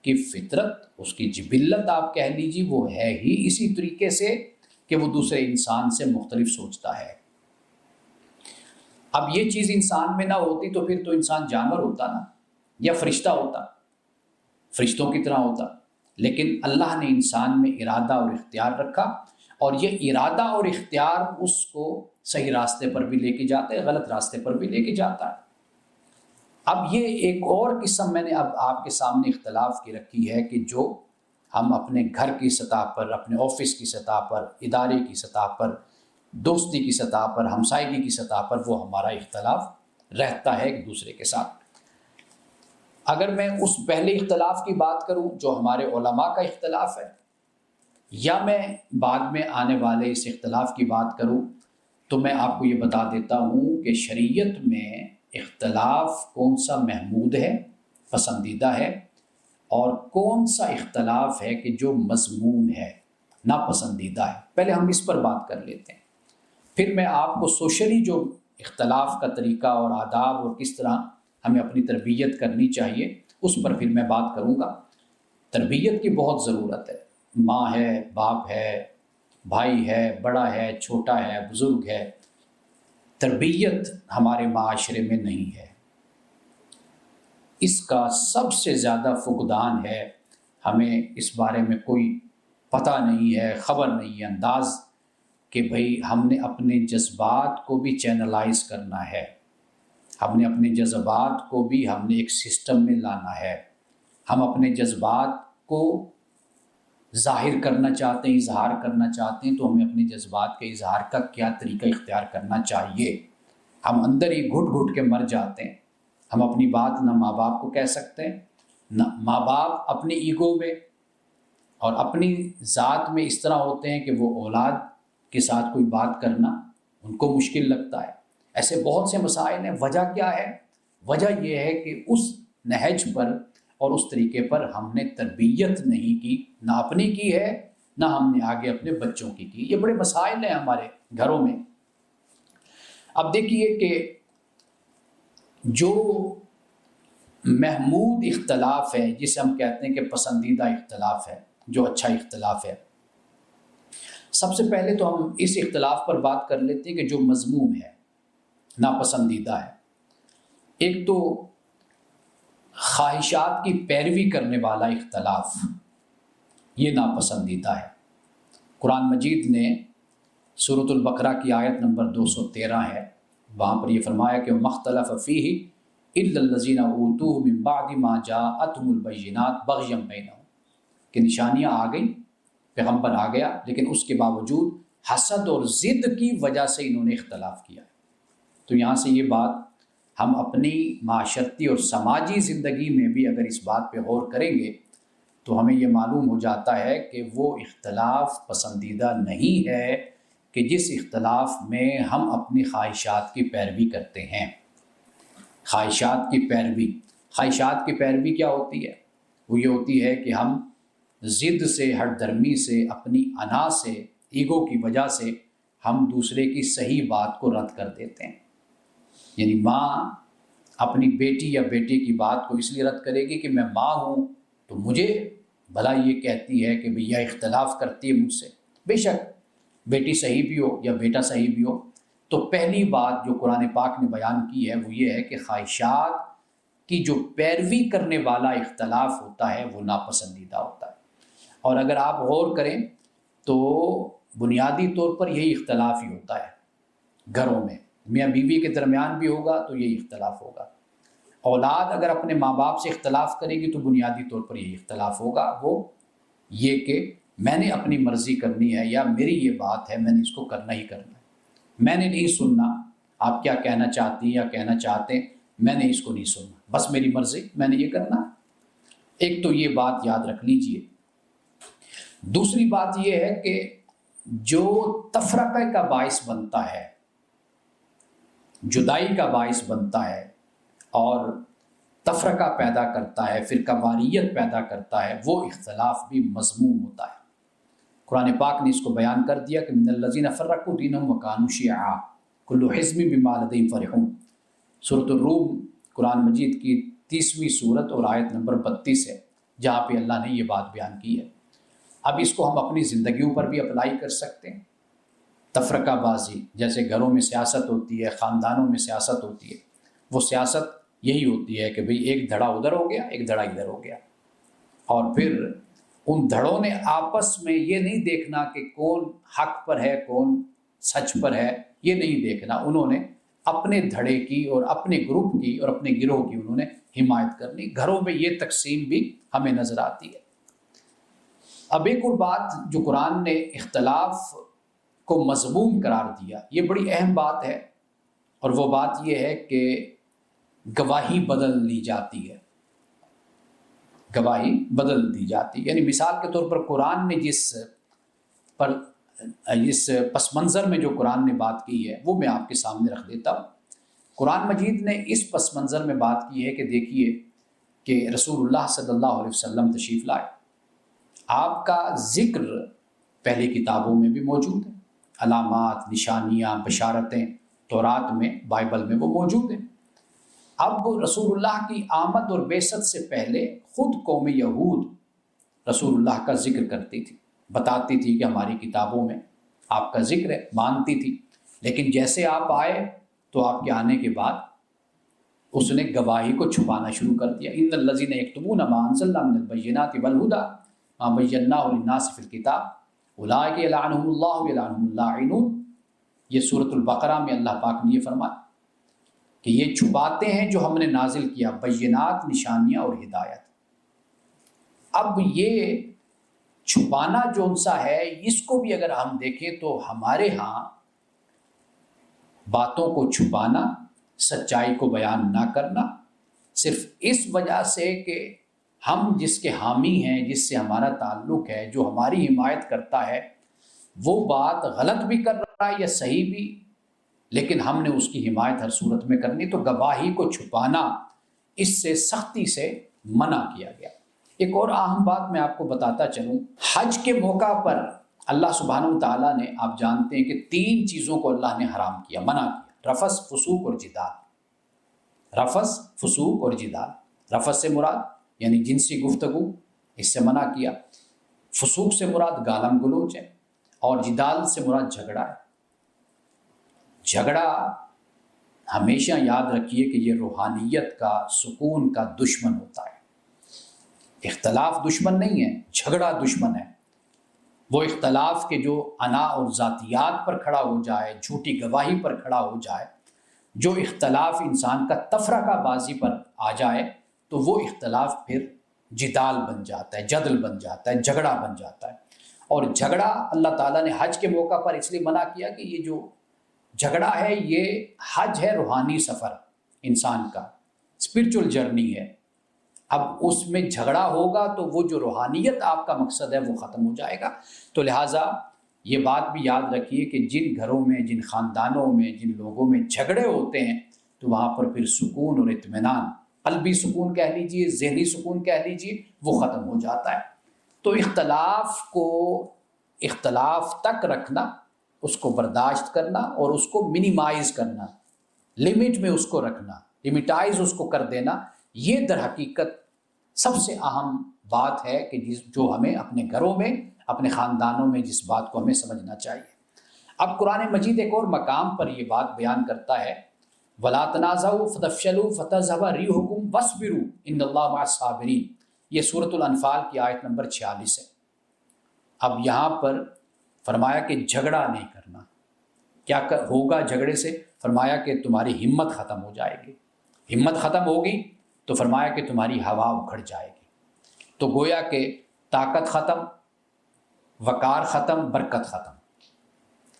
کی فطرت، اس کی جبلت آپ کہہ لیجیے، وہ ہے ہی اسی طریقے سے کہ وہ دوسرے انسان سے مختلف سوچتا ہے۔ اب یہ چیز انسان میں نہ ہوتی تو پھر تو انسان جانور ہوتا نا، یا فرشتہ ہوتا، فرشتوں کی طرح ہوتا۔ لیکن اللہ نے انسان میں ارادہ اور اختیار رکھا، اور یہ ارادہ اور اختیار اس کو صحیح راستے پر بھی لے کے جاتا ہے، غلط راستے پر بھی لے کے جاتا ہے۔ اب یہ ایک اور قسم میں نے اب آپ کے سامنے اختلاف کی رکھی ہے کہ جو ہم اپنے گھر کی سطح پر، اپنے آفس کی سطح پر، ادارے کی سطح پر، دوستی کی سطح پر، ہمسائیگی کی سطح پر وہ ہمارا اختلاف رہتا ہے ایک دوسرے کے ساتھ۔ اگر میں اس پہلے اختلاف کی بات کروں جو ہمارے علماء کا اختلاف ہے، یا میں بعد میں آنے والے اس اختلاف کی بات کروں، تو میں آپ کو یہ بتا دیتا ہوں کہ شریعت میں اختلاف کون سا محمود ہے، پسندیدہ ہے، اور کون سا اختلاف ہے کہ جو مذموم ہے، ناپسندیدہ ہے۔ پہلے ہم اس پر بات کر لیتے ہیں، پھر میں آپ کو سوشلی جو اختلاف کا طریقہ اور آداب اور کس طرح ہمیں اپنی تربیت کرنی چاہیے اس پر پھر میں بات کروں گا۔ تربیت کی بہت ضرورت ہے، ماں ہے، باپ ہے، بھائی ہے، بڑا ہے، چھوٹا ہے، بزرگ ہے، تربیت ہمارے معاشرے میں نہیں ہے۔ اس کا سب سے زیادہ فقدان ہے، ہمیں اس بارے میں کوئی پتہ نہیں ہے، خبر نہیں ہے، انداز کہ بھئی ہم نے اپنے جذبات کو بھی چینلائز کرنا ہے، ہم نے اپنے جذبات کو بھی ہم نے ایک سسٹم میں لانا ہے۔ ہم اپنے جذبات کو ظاہر کرنا چاہتے ہیں، اظہار کرنا چاہتے ہیں، تو ہمیں اپنے جذبات کے اظہار کا کیا طریقہ اختیار کرنا چاہیے۔ ہم اندر ہی گھٹ گھٹ کے مر جاتے ہیں۔ ہم اپنی بات نہ ماں باپ کو کہہ سکتے ہیں، نہ ماں باپ اپنے ایگو میں اور اپنی ذات میں اس طرح ہوتے ہیں کہ وہ اولاد کے ساتھ کوئی بات کرنا ان کو مشکل لگتا ہے۔ ایسے بہت سے مسائل ہیں۔ وجہ کیا ہے؟ وجہ یہ ہے کہ اس نہج پر اور اس طریقے پر ہم نے تربیت نہیں کی، نہ اپنی کی ہے، نہ ہم نے آگے اپنے بچوں کی کی۔ یہ بڑے مسائل ہیں ہمارے گھروں میں۔ اب دیکھیے کہ جو محمود اختلاف ہے جسے ہم کہتے ہیں کہ پسندیدہ اختلاف ہے، جو اچھا اختلاف ہے۔ سب سے پہلے تو ہم اس اختلاف پر بات کر لیتے ہیں کہ جو مذموم ہے، ناپسندیدہ ہے۔ ایک تو خواہشات کی پیروی کرنے والا اختلاف، یہ ناپسندیدہ ہے۔ قرآن مجید نے سورۃ البقرہ کی آیت نمبر 213 ہے، وہاں پر یہ فرمایا کہ مختلف فیہ الا الذین اوتوہ من بعد ما جاءتہم البینات بغیا بینہم، کہ نشانیاں آ گئیں، پیغمبر آ گیا، لیکن اس کے باوجود حسد اور ضد کی وجہ سے انہوں نے اختلاف کیا۔ تو یہاں سے یہ بات ہم اپنی معاشرتی اور سماجی زندگی میں بھی اگر اس بات پہ غور کریں گے تو ہمیں یہ معلوم ہو جاتا ہے کہ وہ اختلاف پسندیدہ نہیں ہے کہ جس اختلاف میں ہم اپنی خواہشات کی پیروی کرتے ہیں۔ خواہشات کی پیروی کیا ہوتی ہے؟ وہ یہ ہوتی ہے کہ ہم ضد سے، ہٹ درمی سے، اپنی انا سے، ایگو کی وجہ سے ہم دوسرے کی صحیح بات کو رد کر دیتے ہیں۔ یعنی ماں اپنی بیٹی یا بیٹے کی بات کو اس لیے رد کرے گی کہ میں ماں ہوں تو مجھے بھلا یہ کہتی ہے کہ بھیا اختلاف کرتی ہے مجھ سے، بے شک بیٹی صحیح بھی ہو یا بیٹا صحیح بھی ہو۔ تو پہلی بات جو قرآن پاک نے بیان کی ہے وہ یہ ہے کہ خواہشات کی جو پیروی کرنے والا اختلاف ہوتا ہے وہ ناپسندیدہ ہوتا ہے۔ اور اگر آپ غور کریں تو بنیادی طور پر یہی اختلاف ہی ہوتا ہے گھروں میں، میاں بیوی کے درمیان بھی ہوگا تو یہی اختلاف ہوگا۔ اولاد اگر اپنے ماں باپ سے اختلاف کرے گی تو بنیادی طور پر یہی اختلاف ہوگا، وہ یہ کہ میں نے اپنی مرضی کرنی ہے یا میری یہ بات ہے، میں نے اس کو کرنا ہی کرنا ہے، میں نے نہیں سننا آپ کیا کہنا چاہتی ہیں یا کہنا چاہتے ہیں، میں نے اس کو نہیں سننا، بس میری مرضی، میں نے یہ کرنا۔ ایک تو یہ بات یاد رکھ لیجئے۔ دوسری بات یہ ہے کہ جو تفرقہ کا باعث بنتا ہے، جدائی کا باعث بنتا ہے اور تفرقہ پیدا کرتا ہے، فرقہ واریت پیدا کرتا ہے، وہ اختلاف بھی مذموم ہوتا ہے۔ قرآن پاک نے اس کو بیان کر دیا کہ من الذین فرقوا دینہم وکانوا شیعا کل حزب بما لدیہم فرحون۔ سورۃ الروم قرآن مجید کی 30ویں سورت اور آیت نمبر 32 ہے، جہاں پہ اللہ نے یہ بات بیان کی ہے۔ اب اس کو ہم اپنی زندگیوں پر بھی اپلائی کر سکتے ہیں۔ تفرقہ بازی، جیسے گھروں میں سیاست ہوتی ہے، خاندانوں میں سیاست ہوتی ہے، وہ سیاست یہی ہوتی ہے کہ بھئی ایک دھڑا ادھر ہو گیا، ایک دھڑا ادھر ہو گیا، اور پھر ان دھڑوں نے آپس میں یہ نہیں دیکھنا کہ کون حق پر ہے، کون سچ پر ہے، یہ نہیں دیکھنا، انہوں نے اپنے دھڑے کی اور اپنے گروپ کی اور اپنے گروہ کی انہوں نے حمایت کرنی۔ گھروں میں یہ تقسیم بھی ہمیں نظر آتی ہے۔ اب ایک اور بات جو قرآن نے اختلاف کو مذموم قرار دیا، یہ بڑی اہم بات ہے، اور وہ بات یہ ہے کہ گواہی بدل لی جاتی ہے، گواہی بدل دی جاتی ہے۔ یعنی مثال کے طور پر قرآن نے جس پس منظر میں جو قرآن نے بات کی ہے وہ میں آپ کے سامنے رکھ دیتا ہوں۔ قرآن مجید نے اس پس منظر میں بات کی ہے کہ دیکھیے کہ رسول اللہ صلی اللہ علیہ وسلم تشریف لائے، آپ کا ذکر پہلے کتابوں میں بھی موجود ہے، علامات، نشانیاں، بشارتیں تورات میں، بائبل میں وہ موجود ہیں۔ اب رسول اللہ کی آمد اور بعثت سے پہلے خود قوم یہود رسول اللہ کا ذکر کرتی تھی، بتاتی تھی کہ ہماری کتابوں میں آپ کا ذکر ہے، مانتی تھی، لیکن جیسے آپ آئے تو آپ کے آنے کے بعد اس نے گواہی کو چھپانا شروع کر دیا۔ ان الذین یکتمون ما انزلنا من البینات والہدی ما بیناہ للناس فی الکتاب اولئک یلعنهم اللہ ویلعنهم اللاعنون۔ یہ سورۃ البقرہ میں اللہ پاک نے یہ فرمایا کہ یہ چھپاتے ہیں جو ہم نے نازل کیا، بینات، نشانیاں اور ہدایت۔ اب یہ چھپانا جو ان سا ہے، اس کو بھی اگر ہم دیکھیں تو ہمارے ہاں باتوں کو چھپانا، سچائی کو بیان نہ کرنا، صرف اس وجہ سے کہ ہم جس کے حامی ہیں، جس سے ہمارا تعلق ہے، جو ہماری حمایت کرتا ہے، وہ بات غلط بھی کر رہا ہے یا صحیح بھی، لیکن ہم نے اس کی حمایت ہر صورت میں کرنی، تو گواہی کو چھپانا اس سے سختی سے منع کیا گیا۔ ایک اور اہم بات میں آپ کو بتاتا چلوں، حج کے موقع پر اللہ سبحانہ وتعالیٰ نے، آپ جانتے ہیں کہ 3 چیزوں کو اللہ نے حرام کیا، منع کیا: رفث، فسوق اور جدال۔ رفث، فسوق اور جدال۔ رفث سے مراد یعنی جنسی گفتگو، اس سے منع کیا۔ فسوق سے مراد گالم گلوچ ہے، اور جدال سے مراد جھگڑا ہے۔ جھگڑا ہمیشہ یاد رکھیے کہ یہ روحانیت کا، سکون کا دشمن ہوتا ہے۔ اختلاف دشمن نہیں ہے، جھگڑا دشمن ہے۔ وہ اختلاف کے جو انا اور ذاتیات پر کھڑا ہو جائے، جھوٹی گواہی پر کھڑا ہو جائے، جو اختلاف انسان کا تفرقہ بازی پر آ جائے، تو وہ اختلاف پھر جدال بن جاتا ہے، جدل بن جاتا ہے، جھگڑا بن جاتا ہے۔ اور جھگڑا اللہ تعالیٰ نے حج کے موقع پر اس لیے منع کیا کہ یہ جو جھگڑا ہے، یہ حج ہے، روحانی سفر انسان کا، اسپرچل جرنی ہے۔ اب اس میں جھگڑا ہوگا تو وہ جو روحانیت آپ کا مقصد ہے وہ ختم ہو جائے گا۔ تو لہٰذا یہ بات بھی یاد رکھیے کہ جن گھروں میں، جن خاندانوں میں، جن لوگوں میں جھگڑے ہوتے ہیں، تو وہاں پر پھر سکون اور اطمینان، قلبی سکون کہہ لیجئے، ذہنی سکون کہہ لیجئے، وہ ختم ہو جاتا ہے۔ تو اختلاف کو اختلاف تک رکھنا، اس کو برداشت کرنا اور اس کو منیمائز کرنا، لمٹ میں اس کو رکھنا، لمٹائز اس کو کر دینا، یہ در حقیقت سب سے اہم بات ہے کہ جو ہمیں اپنے گھروں میں، اپنے خاندانوں میں جس بات کو ہمیں سمجھنا چاہیے۔ اب قرآن مجید ایک اور مقام پر یہ بات بیان کرتا ہے، وَلَا تَنَازَعُوا فَتَفْشَلُوا فَتَذْهَبَ رِيحُكُمْ وَاصْبِرُوا إِنَّ اللَّهَ مَعَ الصَّابِرِينَ، یہ سورۃ الانفال کی آیت نمبر 46 ہے۔ اب یہاں پر فرمایا کہ جھگڑا نہیں کرنا۔ کیا ہوگا جھگڑے سے؟ فرمایا کہ تمہاری ہمت ختم ہو جائے گی۔ ہمت ختم ہوگی تو فرمایا کہ تمہاری ہوا اکھڑ جائے گی۔ تو گویا کہ طاقت ختم، وقار ختم، برکت ختم۔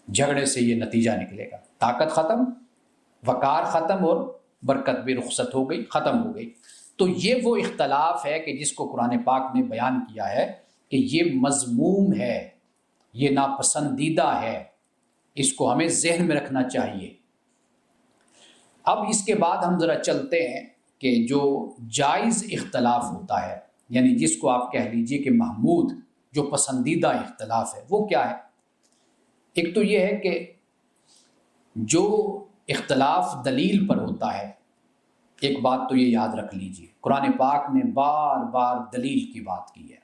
جھگڑے سے یہ نتیجہ نکلے گا، طاقت ختم، وقار ختم، اور برکت بھی رخصت ہو گئی، ختم ہو گئی۔ تو یہ وہ اختلاف ہے کہ جس کو قرآن پاک نے بیان کیا ہے کہ یہ مذموم ہے، یہ ناپسندیدہ ہے، اس کو ہمیں ذہن میں رکھنا چاہیے۔ اب اس کے بعد ہم ذرا چلتے ہیں کہ جو جائز اختلاف ہوتا ہے، یعنی جس کو آپ کہہ لیجئے کہ محمود، جو پسندیدہ اختلاف ہے، وہ کیا ہے؟ ایک تو یہ ہے کہ جو اختلاف دلیل پر ہوتا ہے۔ ایک بات تو یہ یاد رکھ لیجئے، قرآن پاک نے بار بار دلیل کی بات کی ہے۔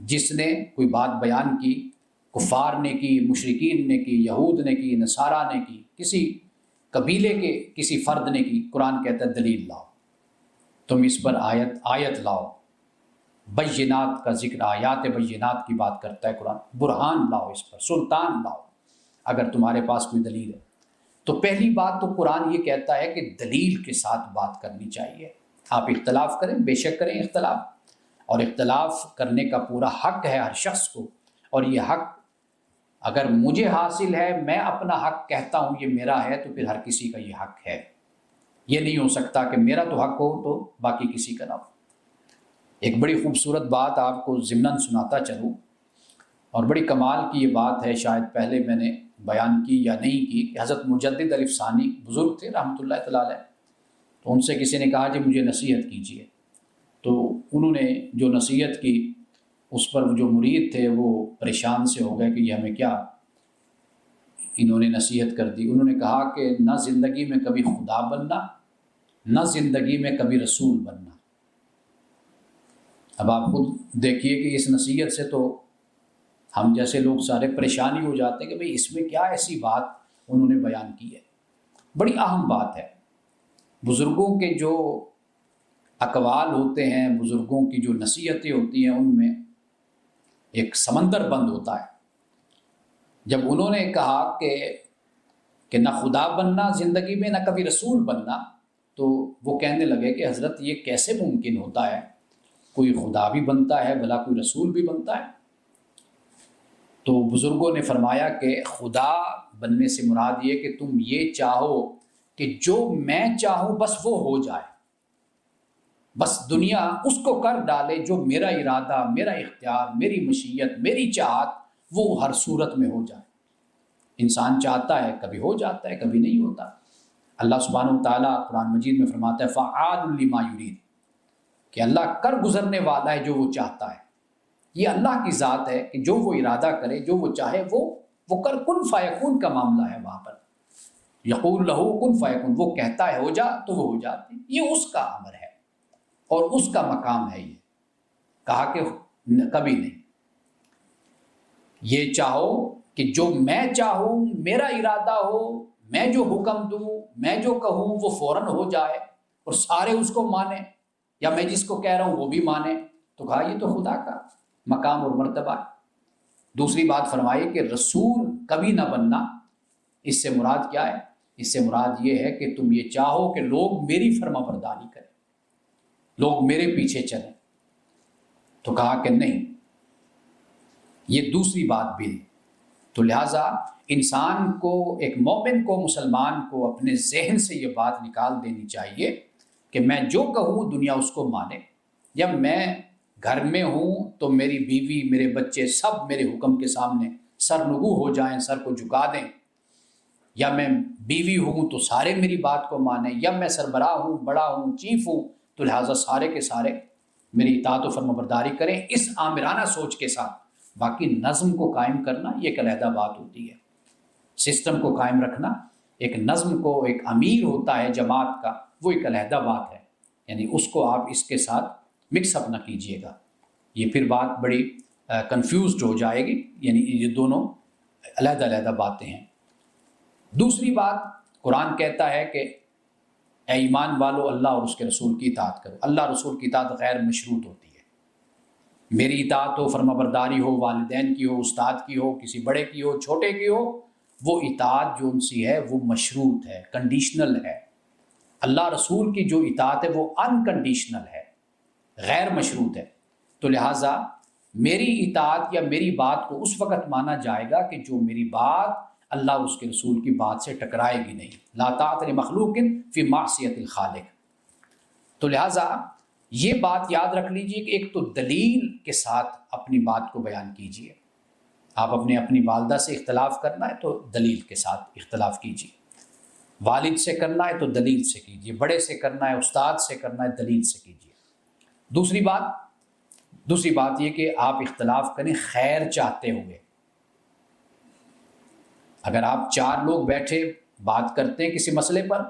جس نے کوئی بات بیان کی، کفار نے کی، مشرکین نے کی، یہود نے کی، نصارہ نے کی، کسی قبیلے کے کسی فرد نے کی، قرآن کہتا ہے دلیل لاؤ، تم اس پر آیت لاؤ، بینات کا ذکر، آیات بینات کی بات کرتا ہے قرآن، برہان لاؤ، اس پر سلطان لاؤ اگر تمہارے پاس کوئی دلیل ہے۔ تو پہلی بات تو قرآن یہ کہتا ہے کہ دلیل کے ساتھ بات کرنی چاہیے۔ آپ اختلاف کریں، بے شک کریں اختلاف، اور اختلاف کرنے کا پورا حق ہے ہر شخص کو، اور یہ حق اگر مجھے حاصل ہے، میں اپنا حق کہتا ہوں یہ میرا ہے، تو پھر ہر کسی کا یہ حق ہے۔ یہ نہیں ہو سکتا کہ میرا تو حق ہو تو باقی کسی کا نہ ہو۔ ایک بڑی خوبصورت بات آپ کو ضمناً سناتا چلوں، اور بڑی کمال کی یہ بات ہے، شاید پہلے میں نے بیان کی یا نہیں کی، کہ حضرت مجدد الف ثانی بزرگ تھے رحمۃ اللہ تعالیٰ علیہ، تو ان سے کسی نے کہا جی مجھے نصیحت کیجیے، تو انہوں نے جو نصیحت کی، اس پر جو مرید تھے وہ پریشان سے ہو گئے کہ یہ ہمیں کیا انہوں نے نصیحت کر دی۔ انہوں نے کہا کہ نہ زندگی میں کبھی خدا بننا، نہ زندگی میں کبھی رسول بننا۔ اب آپ خود دیکھیے کہ اس نصیحت سے تو ہم جیسے لوگ سارے پریشانی ہو جاتے ہیں کہ بھئی اس میں کیا ایسی بات انہوں نے بیان کی ہے۔ بڑی اہم بات ہے، بزرگوں کے جو اقوال ہوتے ہیں، بزرگوں کی جو نصیحتیں ہوتی ہیں، ان میں ایک سمندر بند ہوتا ہے۔ جب انہوں نے کہا کہ نہ خدا بننا زندگی میں، نہ کبھی رسول بننا، تو وہ کہنے لگے کہ حضرت یہ کیسے ممکن ہوتا ہے، کوئی خدا بھی بنتا ہے بھلا کوئی رسول بھی بنتا ہے؟ تو بزرگوں نے فرمایا کہ خدا بننے سے مراد یہ کہ تم یہ چاہو کہ جو میں چاہوں بس وہ ہو جائے، بس دنیا اس کو کر ڈالے جو میرا ارادہ، میرا اختیار، میری مشیت، میری چاہت وہ ہر صورت میں ہو جائے۔ انسان چاہتا ہے، کبھی ہو جاتا ہے، کبھی نہیں ہوتا۔ اللہ سبحانہ و تعالیٰ قرآن مجید میں فرماتا ہے فعال لما یرید، کہ اللہ کر گزرنے والا ہے جو وہ چاہتا ہے۔ یہ اللہ کی ذات ہے کہ جو وہ ارادہ کرے، جو وہ چاہے وہ کر، کن فیکون کا معاملہ ہے وہاں پر، یقول لہو کن فیکون، وہ کہتا ہے ہو جا تو وہ ہو جاتی، یہ اس کا امر ہے۔ اور اس کا مقام ہے یہ. کہا کہ کبھی نہیں. یہ چاہو کہ جو میں چاہوں، میرا ارادہ ہو، میں جو حکم دوں، میں جو کہوں وہ فوراً ہو جائے اور سارے اس کو مانیں، یا میں جس کو کہہ رہا ہوں وہ بھی مانے. تو کہا یہ تو خدا کا مقام اور مرتبہ ہے. دوسری بات فرمائی کہ رسول کبھی نہ بننا. اس سے مراد کیا ہے؟ اس سے مراد یہ ہے کہ تم یہ چاہو کہ لوگ میری فرما برداری کریں، لوگ میرے پیچھے چلیں. تو کہا کہ نہیں، یہ دوسری بات بھی ہے. تو لہٰذا انسان کو، ایک مومن کو، مسلمان کو اپنے ذہن سے یہ بات نکال دینی چاہیے کہ میں جو کہوں دنیا اس کو مانے. یا میں گھر میں ہوں تو میری بیوی، میرے بچے سب میرے حکم کے سامنے سرنگو ہو جائیں، سر کو جھکا دیں. یا میں بیوی ہوں تو سارے میری بات کو مانیں. یا میں سربراہ ہوں، بڑا ہوں، چیف ہوں، تو لہٰذا سارے کے سارے میری اطاعت و فرما برداری کریں، اس آمرانہ سوچ کے ساتھ. باقی نظم کو قائم کرنا یہ ایک علیحدہ بات ہوتی ہے. سسٹم کو قائم رکھنا، ایک نظم کو، ایک امیر ہوتا ہے جماعت کا، وہ ایک علیحدہ بات ہے. یعنی اس کو آپ اس کے ساتھ مکس اپ نہ کیجئے گا، یہ پھر بات بڑی کنفیوزڈ ہو جائے گی. یعنی یہ دونوں علیحدہ علیحدہ باتیں ہیں. دوسری بات، قرآن کہتا ہے کہ اے ایمان والو اللہ اور اس کے رسول کی اطاعت کرو. اللہ رسول کی اطاعت غیر مشروط ہوتی ہے. میری اطاعت ہو، فرما برداری ہو، والدین کی ہو، استاد کی ہو، کسی بڑے کی ہو، چھوٹے کی ہو، وہ اطاعت جو ان سی ہے وہ مشروط ہے، کنڈیشنل ہے. اللہ رسول کی جو اطاعت ہے وہ انکنڈیشنل ہے، غیر مشروط ہے. تو لہٰذا میری اطاعت یا میری بات کو اس وقت مانا جائے گا کہ جو میری بات اللہ اس کے رسول کی بات سے ٹکرائے گی نہیں. لا طاعۃ لمخلوق فی معصیۃ الخالق. تو لہٰذا یہ بات یاد رکھ لیجئے کہ ایک تو دلیل کے ساتھ اپنی بات کو بیان کیجئے. آپ اپنی والدہ سے اختلاف کرنا ہے تو دلیل کے ساتھ اختلاف کیجئے. والد سے کرنا ہے تو دلیل سے کیجئے. بڑے سے کرنا ہے، استاد سے کرنا ہے، دلیل سے کیجئے. دوسری بات یہ کہ آپ اختلاف کریں خیر چاہتے ہوئے. اگر آپ 4 لوگ بیٹھے بات کرتے ہیں کسی مسئلے پر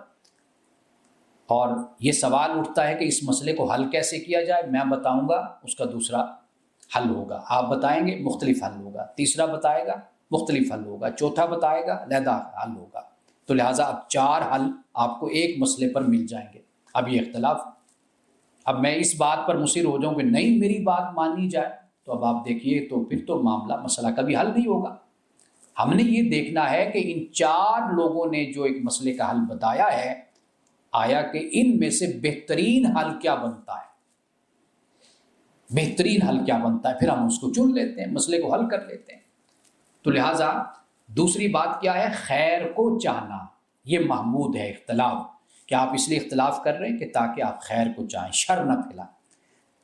اور یہ سوال اٹھتا ہے کہ اس مسئلے کو حل کیسے کیا جائے، میں بتاؤں گا، اس کا دوسرا حل ہوگا. آپ بتائیں گے، مختلف حل ہوگا. تیسرا بتائے گا، مختلف حل ہوگا. چوتھا بتائے گا، علیحدہ حل ہوگا. تو لہٰذا اب 4 حل آپ کو ایک مسئلے پر مل جائیں گے. اب یہ اختلاف، اب میں اس بات پر مصر ہو جاؤں کہ نہیں میری بات مانی جائے، تو اب آپ دیکھیے تو پھر تو مسئلہ کبھی حل نہیں ہوگا. ہم نے یہ دیکھنا ہے کہ ان 4 لوگوں نے جو ایک مسئلے کا حل بتایا ہے، آیا کہ ان میں سے بہترین حل کیا بنتا ہے. بہترین حل کیا بنتا ہے، پھر ہم اس کو چن لیتے ہیں، مسئلے کو حل کر لیتے ہیں. تو لہٰذا دوسری بات کیا ہے؟ خیر کو چاہنا. یہ محمود ہے اختلاف، کہ آپ اس لیے اختلاف کر رہے ہیں کہ تاکہ آپ خیر کو چاہیں، شر نہ پھیلائیں.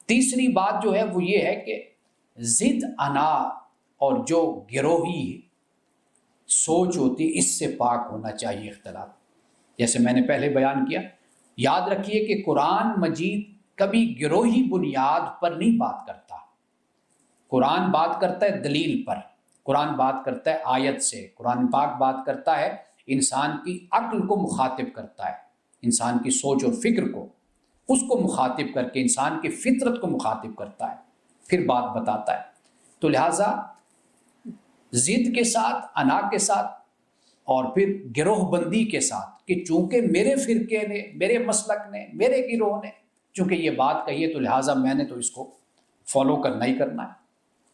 تیسری بات جو ہے وہ یہ ہے کہ ضد، انا اور جو گروہی سوچ ہوتی ہے، اس سے پاک ہونا چاہیے اختلاف. جیسے میں نے پہلے بیان کیا، یاد رکھیے کہ قرآن مجید کبھی گروہی بنیاد پر نہیں بات کرتا. قرآن بات کرتا ہے دلیل پر، قرآن بات کرتا ہے آیت سے. قرآن پاک بات کرتا ہے انسان کی عقل کو مخاطب کرتا ہے، انسان کی سوچ اور فکر کو، اس کو مخاطب کر کے انسان کی فطرت کو مخاطب کرتا ہے، پھر بات بتاتا ہے. تو لہٰذا ضد کے ساتھ، انا کے ساتھ، اور پھر گروہ بندی کے ساتھ، کہ چونکہ میرے فرقے نے، میرے مسلک نے، میرے گروہ نے چونکہ یہ بات کہی ہے تو لہٰذا میں نے تو اس کو فالو کرنا ہی کرنا ہے.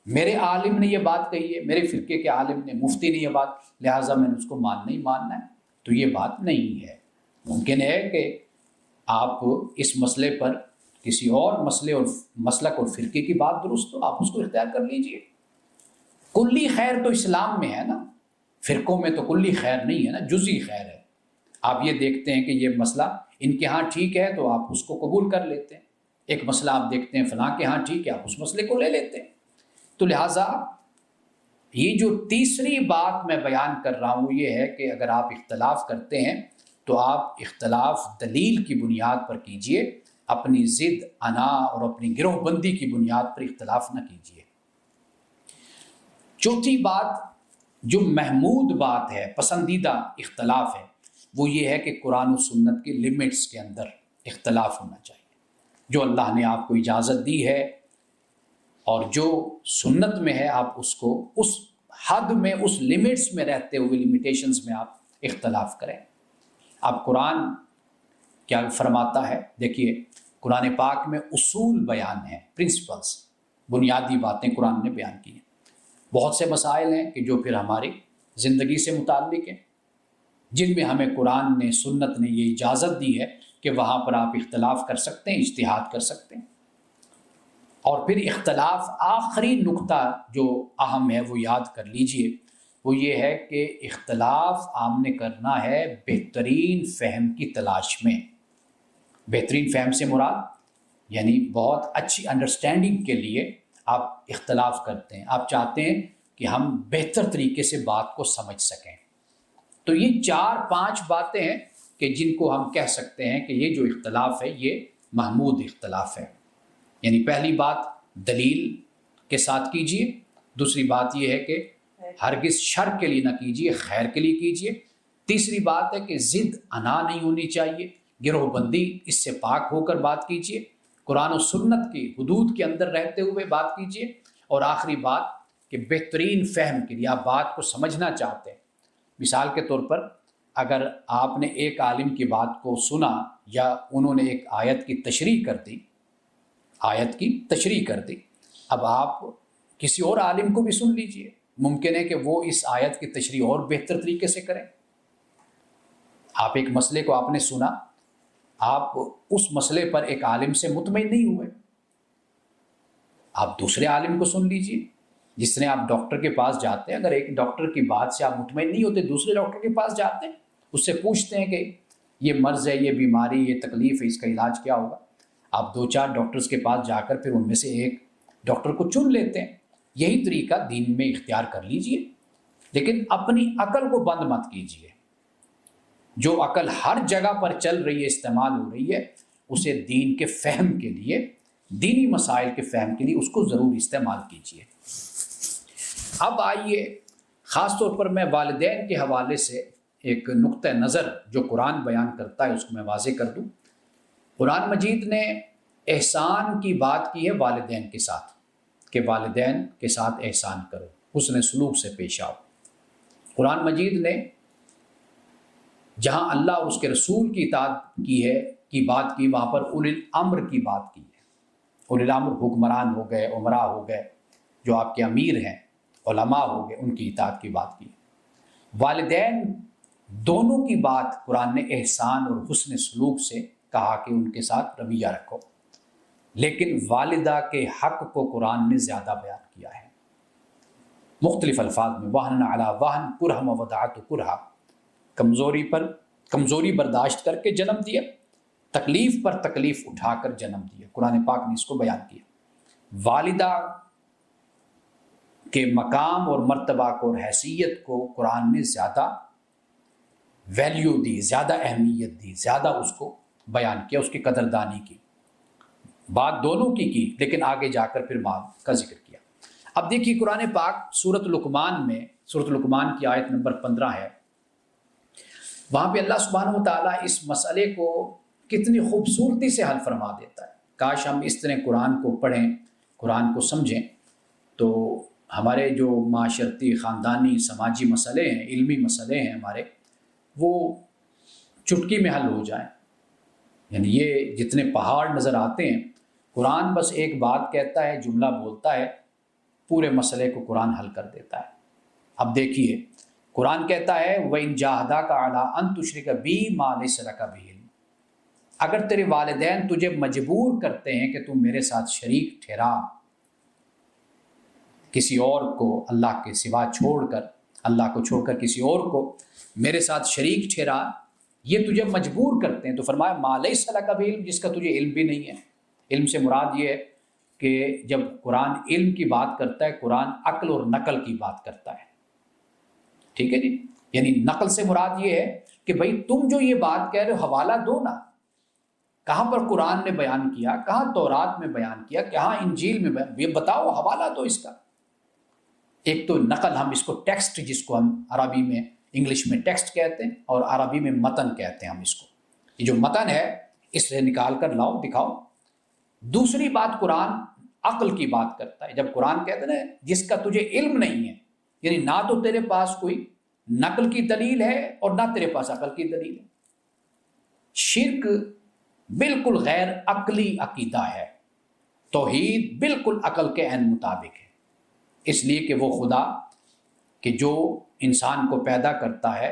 میرے عالم نے یہ بات کہی ہے، میرے فرقے کے عالم نے، مفتی نے یہ بات، لہٰذا میں نے اس کو ماننا ہی ماننا ہے. تو یہ بات نہیں ہے. ممکن ہے کہ آپ اس مسئلے پر کسی اور مسئلے اور مسلک اور فرقے کی بات درست ہو، آپ اس کو اختیار کر لیجئے. کلی خیر تو اسلام میں ہے نا، فرقوں میں تو کلی خیر نہیں ہے نا، جزئی خیر ہے. آپ یہ دیکھتے ہیں کہ یہ مسئلہ ان کے ہاں ٹھیک ہے تو آپ اس کو قبول کر لیتے ہیں. ایک مسئلہ آپ دیکھتے ہیں فلاں کے ہاں ٹھیک ہے، آپ اس مسئلے کو لے لیتے ہیں. تو لہٰذا یہ جو تیسری بات میں بیان کر رہا ہوں یہ ہے کہ اگر آپ اختلاف کرتے ہیں تو آپ اختلاف دلیل کی بنیاد پر کیجئے، اپنی ضد، انا اور اپنی گروہ بندی کی بنیاد پر اختلاف نہ کیجئے. چوتھی بات جو محمود بات ہے، پسندیدہ اختلاف ہے، وہ یہ ہے کہ قرآن و سنت کی لمٹس کے اندر اختلاف ہونا چاہیے. جو اللہ نے آپ کو اجازت دی ہے اور جو سنت میں ہے آپ اس کو اس حد میں، اس لیمٹس میں رہتے ہوئے، لیمیٹیشنز میں آپ اختلاف کریں۔ اب قرآن کیا فرماتا ہے؟ دیکھیے قرآن پاک میں اصول بیان ہیں، پرنسپلز، بنیادی باتیں قرآن نے بیان کی ہیں۔ بہت سے مسائل ہیں کہ جو پھر ہماری زندگی سے متعلق ہیں، جن میں ہمیں قرآن نے، سنت نے یہ اجازت دی ہے کہ وہاں پر آپ اختلاف کر سکتے ہیں، اجتہاد کر سکتے ہیں۔ اور پھر اختلاف، آخری نقطہ جو اہم ہے وہ یاد کر لیجئے، وہ یہ ہے کہ اختلاف آپ نے کرنا ہے بہترین فہم کی تلاش میں۔ بہترین فہم سے مراد یعنی بہت اچھی انڈرسٹینڈنگ کے لیے آپ اختلاف کرتے ہیں، آپ چاہتے ہیں کہ ہم بہتر طریقے سے بات کو سمجھ سکیں۔ تو یہ 4-5 باتیں ہیں کہ جن کو ہم کہہ سکتے ہیں کہ یہ جو اختلاف ہے یہ محمود اختلاف ہے۔ یعنی پہلی بات دلیل کے ساتھ کیجئے، دوسری بات یہ ہے کہ ہرگز شر کے لیے نہ کیجئے، خیر کے لیے کیجئے، تیسری بات ہے کہ ضد انا نہیں ہونی چاہیے، گروہ بندی اس سے پاک ہو کر بات کیجئے، قرآن و سنت کی حدود کے اندر رہتے ہوئے بات کیجئے، اور آخری بات کہ بہترین فہم کے لیے آپ بات کو سمجھنا چاہتے ہیں۔ مثال کے طور پر اگر آپ نے ایک عالم کی بات کو سنا یا انہوں نے ایک آیت کی تشریح کر دی، اب آپ کسی اور عالم کو بھی سن لیجئے، ممکن ہے کہ وہ اس آیت کی تشریح اور بہتر طریقے سے کریں۔ آپ ایک مسئلے کو آپ نے سنا، آپ اس مسئلے پر ایک عالم سے مطمئن نہیں ہوئے، آپ دوسرے عالم کو سن لیجئے۔ جس طرح آپ ڈاکٹر کے پاس جاتے ہیں، اگر ایک ڈاکٹر کی بات سے آپ مطمئن نہیں ہوتے، دوسرے ڈاکٹر کے پاس جاتے ہیں، اس سے پوچھتے ہیں کہ یہ مرض ہے، یہ بیماری، یہ تکلیف ہے، اس کا علاج کیا ہوگا۔ آپ 2-4 ڈاکٹرز کے پاس جا کر پھر ان میں سے ایک ڈاکٹر کو چن لیتے ہیں۔ یہی طریقہ دین میں اختیار کر لیجئے، لیکن اپنی عقل کو بند مت کیجئے۔ جو عقل ہر جگہ پر چل رہی ہے، استعمال ہو رہی ہے، اسے دین کے فہم کے لیے، دینی مسائل کے فہم کے لیے اس کو ضرور استعمال کیجئے۔ اب آئیے خاص طور پر میں والدین کے حوالے سے ایک نقطہ نظر جو قرآن بیان کرتا ہے اس کو میں واضح کر دوں۔ قرآن مجید نے احسان کی بات کی ہے والدین کے ساتھ، کہ والدین کے ساتھ احسان کرو، حسن سلوک سے پیش آؤ۔ قرآن مجید نے جہاں اللہ اور اس کے رسول کی اطاعت کی بات کی، وہاں پر اولی الامر کی بات کی ہے۔ اولی الامر حکمران ہو گئے، عمراء ہو گئے، جو آپ کے امیر ہیں، علماء ہو گئے، ان کی اطاعت کی بات کی۔ والدین دونوں کی بات قرآن نے احسان اور حسن سلوک سے کہا کہ ان کے ساتھ رویہ رکھو، لیکن والدہ کے حق کو قرآن نے زیادہ بیان کیا ہے، مختلف الفاظ میں، وہن علی وہن، کرہم و وداعت کرہا، کمزوری برداشت کر کے جنم دیا، تکلیف پر تکلیف اٹھا کر جنم دیا۔ قرآن پاک نے اس کو بیان کیا۔ والدہ کے مقام اور مرتبہ کو اور حیثیت کو قرآن نے زیادہ ویلیو دی، زیادہ اہمیت دی، زیادہ اس کو بیان کیا، اس کی قدردانی کی۔ بات دونوں کی لیکن آگے جا کر پھر ماں کا ذکر کیا۔ اب دیکھیے قرآن پاک سورۃ لقمان میں، سورۃ لقمان کی آیت نمبر 15 ہے، وہاں پہ اللہ سبحانہ و تعالیٰ اس مسئلے کو کتنی خوبصورتی سے حل فرما دیتا ہے۔ کاش ہم اس طرح قرآن کو پڑھیں، قرآن کو سمجھیں، تو ہمارے جو معاشرتی، خاندانی، سماجی مسئلے ہیں، علمی مسئلے ہیں ہمارے، وہ چٹکی میں حل ہو جائیں۔ یعنی یہ جتنے پہاڑ نظر آتے ہیں، قرآن بس ایک بات کہتا ہے، جملہ بولتا ہے، پورے مسئلے کو قرآن حل کر دیتا ہے۔ اب دیکھیے قرآن کہتا ہے وَإِن جَاهَدَاكَ عَلَىٰ أَن تُشْرِكَ بِي مَا لَيْسَ لَكَ بِهِ عِلْمٌ، اگر تیرے والدین تجھے مجبور کرتے ہیں کہ تم میرے ساتھ شریک ٹھہرا، کسی اور کو اللہ کے سوا چھوڑ کر، اللہ کو چھوڑ کر کسی اور کو میرے ساتھ شریک ٹھہرا، یہ تجھے مجبور کرتے ہیں، تو فرمایا مَا لَيْسَ لَكَ بِهِ عِلْمٌ، جس کا تجھے علم بھی نہیں ہے۔ علم سے مراد یہ ہے کہ جب قرآن علم کی بات کرتا ہے، قرآن عقل اور نقل کی بات کرتا ہے، ٹھیک ہے جی؟ یعنی نقل سے مراد یہ ہے کہ بھئی تم جو یہ بات کہہ رہے ہو حوالہ دو نا، کہاں پر قرآن نے بیان کیا، کہاں تورات میں بیان کیا، کہاں انجیل میں بیان، یہ بتاؤ، حوالہ دو اس کا۔ ایک تو نقل، ہم اس کو ٹیکسٹ، جس کو ہم عربی میں، انگلش میں ٹیکسٹ کہتے ہیں اور عربی میں متن کہتے ہیں ہم اس کو۔ یہ جو متن ہے اس سے نکال کر لاؤ، دکھاؤ، دوسری بات قرآن عقل کی بات کرتا ہے. جب قرآن کہتا ہے نا جس کا تجھے علم نہیں ہے، یعنی نہ تو تیرے پاس کوئی نقل کی دلیل ہے اور نہ تیرے پاس عقل کی دلیل ہے. شرک بالکل غیر عقلی عقیدہ ہے، توحید بالکل عقل کے عین مطابق ہے. اس لیے کہ وہ خدا کہ جو انسان کو پیدا کرتا ہے،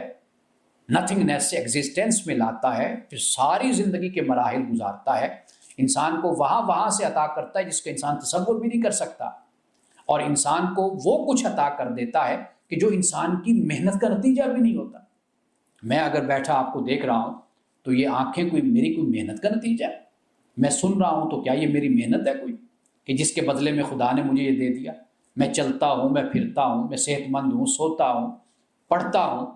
نتھنگنیس سے ایگزسٹنس میں لاتا ہے، پھر ساری زندگی کے مراحل گزارتا ہے، انسان کو وہاں سے عطا کرتا ہے جس کا انسان تصور بھی نہیں کر سکتا، اور انسان کو وہ کچھ عطا کر دیتا ہے کہ جو انسان کی محنت کا نتیجہ بھی نہیں ہوتا. میں اگر بیٹھا آپ کو دیکھ رہا ہوں تو یہ آنکھیں میری کوئی محنت کا نتیجہ ہے. میں سن رہا ہوں تو کیا یہ میری محنت ہے کوئی کہ جس کے بدلے میں خدا نے مجھے یہ دے دیا؟ میں چلتا ہوں، میں پھرتا ہوں، میں صحت مند ہوں، سوتا ہوں، پڑھتا ہوں،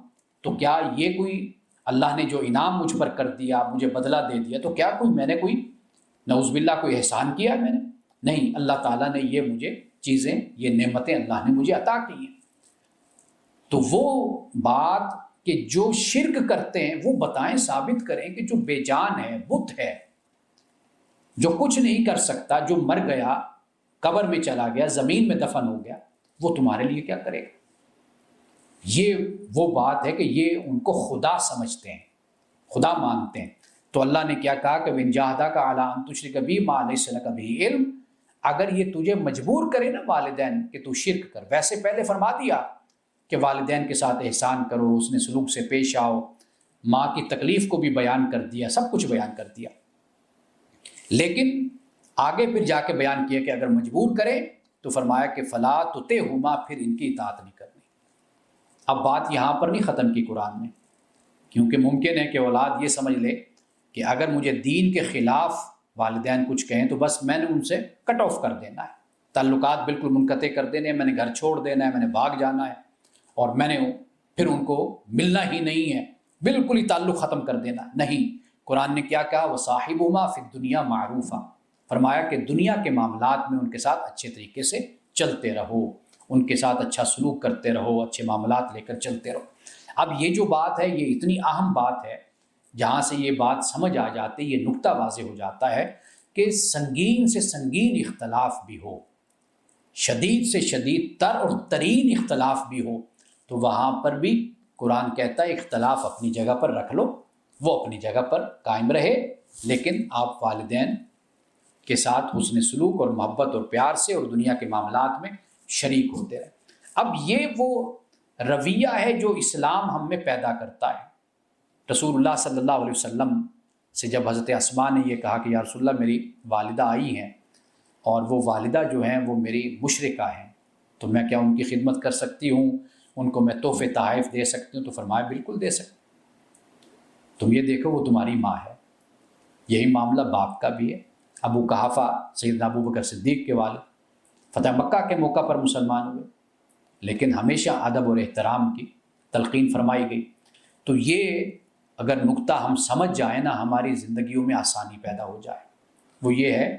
تو کیا یہ کوئی اللہ نے جو انعام مجھ پر کر دیا، مجھے بدلہ دے دیا، تو کیا میں نے کوئی نعوذ باللہ کوئی احسان کیا میں نے؟ نہیں، اللہ تعالیٰ نے یہ مجھے چیزیں، یہ نعمتیں اللہ نے مجھے عطا کی ہیں. تو وہ بات کہ جو شرک کرتے ہیں وہ بتائیں، ثابت کریں کہ جو بے جان ہے، بت ہے، جو کچھ نہیں کر سکتا، جو مر گیا، قبر میں چلا گیا، زمین میں دفن ہو گیا، وہ تمہارے لیے کیا کرے گا؟ یہ وہ بات ہے کہ یہ ان کو خدا سمجھتے ہیں، خدا مانتے ہیں. تو اللہ نے کیا کہا کہ وَإِن جَاهَدَاكَ عَلَىٰ أَن تُشْرِكَ بِي مَا لَيْسَ لَكَ بِهِ عِلْمٌ، اگر یہ تجھے مجبور کرے نا والدین کہ تو شرک کر، ویسے پہلے فرما دیا کہ والدین کے ساتھ احسان کرو، اس نے سلوک سے پیش آؤ، ماں کی تکلیف کو بھی بیان کر دیا، سب کچھ بیان کر دیا، لیکن آگے پھر جا کے بیان کیا کہ اگر مجبور کرے تو فرمایا کہ فَلَا تُطِعْهُمَا، پھر ان کی اطاعت نہیں کرنی. اب بات یہاں پر نہیں ختم کی قرآن نے، کیونکہ ممکن ہے کہ اولاد یہ سمجھ لے کہ اگر مجھے دین کے خلاف والدین کچھ کہیں تو بس میں نے ان سے کٹ آف کر دینا ہے، تعلقات بالکل منقطع کر دینے ہیں، میں نے گھر چھوڑ دینا ہے، میں نے بھاگ جانا ہے، اور میں نے پھر ان کو ملنا ہی نہیں ہے، بالکل ہی تعلق ختم کر دینا. نہیں، قرآن نے کیا کہا؟ وَصَاحِبُهُمَا فِي الدُّنْيَا مَعْرُوفًا، فرمایا کہ دنیا کے معاملات میں ان کے ساتھ اچھے طریقے سے چلتے رہو، ان کے ساتھ اچھا سلوک کرتے رہو، اچھے معاملات لے کر چلتے رہو. اب یہ جو بات ہے یہ اتنی اہم بات ہے، جہاں سے یہ بات سمجھ آ جاتی، یہ نقطہ واضح ہو جاتا ہے کہ سنگین سے سنگین اختلاف بھی ہو، شدید سے شدید تر اور ترین اختلاف بھی ہو، تو وہاں پر بھی قرآن کہتا ہے اختلاف اپنی جگہ پر رکھ لو، وہ اپنی جگہ پر قائم رہے، لیکن آپ والدین کے ساتھ حسن سلوک اور محبت اور پیار سے اور دنیا کے معاملات میں شریک ہوتے رہے. اب یہ وہ رویہ ہے جو اسلام ہم میں پیدا کرتا ہے. رسول اللہ صلی اللہ علیہ وسلم سے جب حضرت اسماء نے یہ کہا کہ یا رسول اللہ میری والدہ آئی ہیں اور وہ والدہ جو ہیں وہ میری مشرکہ ہیں، تو میں کیا ان کی خدمت کر سکتی ہوں، ان کو میں تحفے تحائف دے سکتی ہوں؟ تو فرمایا بالکل دے سکتے. تم یہ دیکھو وہ تمہاری ماں ہے. یہی معاملہ باپ کا بھی ہے. ابو قحافہ سیدنا ابو بکر صدیق کے والد فتح مکہ کے موقع پر مسلمان ہوئے، لیکن ہمیشہ ادب اور احترام کی تلقین فرمائی گئی. تو یہ اگر نقطہ ہم سمجھ جائیں نا، ہماری زندگیوں میں آسانی پیدا ہو جائے. وہ یہ ہے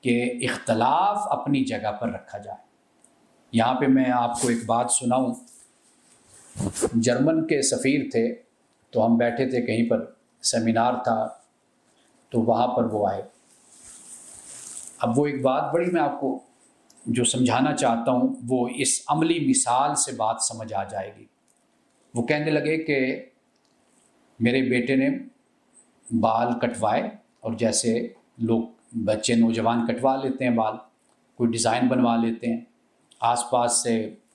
کہ اختلاف اپنی جگہ پر رکھا جائے. یہاں پہ میں آپ کو ایک بات سناؤں. جرمن کے سفیر تھے، تو ہم بیٹھے تھے کہیں پر، سیمینار تھا، تو وہاں پر وہ آئے. اب وہ ایک بات بڑی میں آپ کو جو سمجھانا چاہتا ہوں وہ اس عملی مثال سے بات سمجھ آ جائے گی. وہ کہنے لگے کہ میرے بیٹے نے بال کٹوائے، اور جیسے لوگ بچے نوجوان کٹوا لیتے ہیں بال، کوئی ڈیزائن بنوا لیتے ہیں، آس پاس سے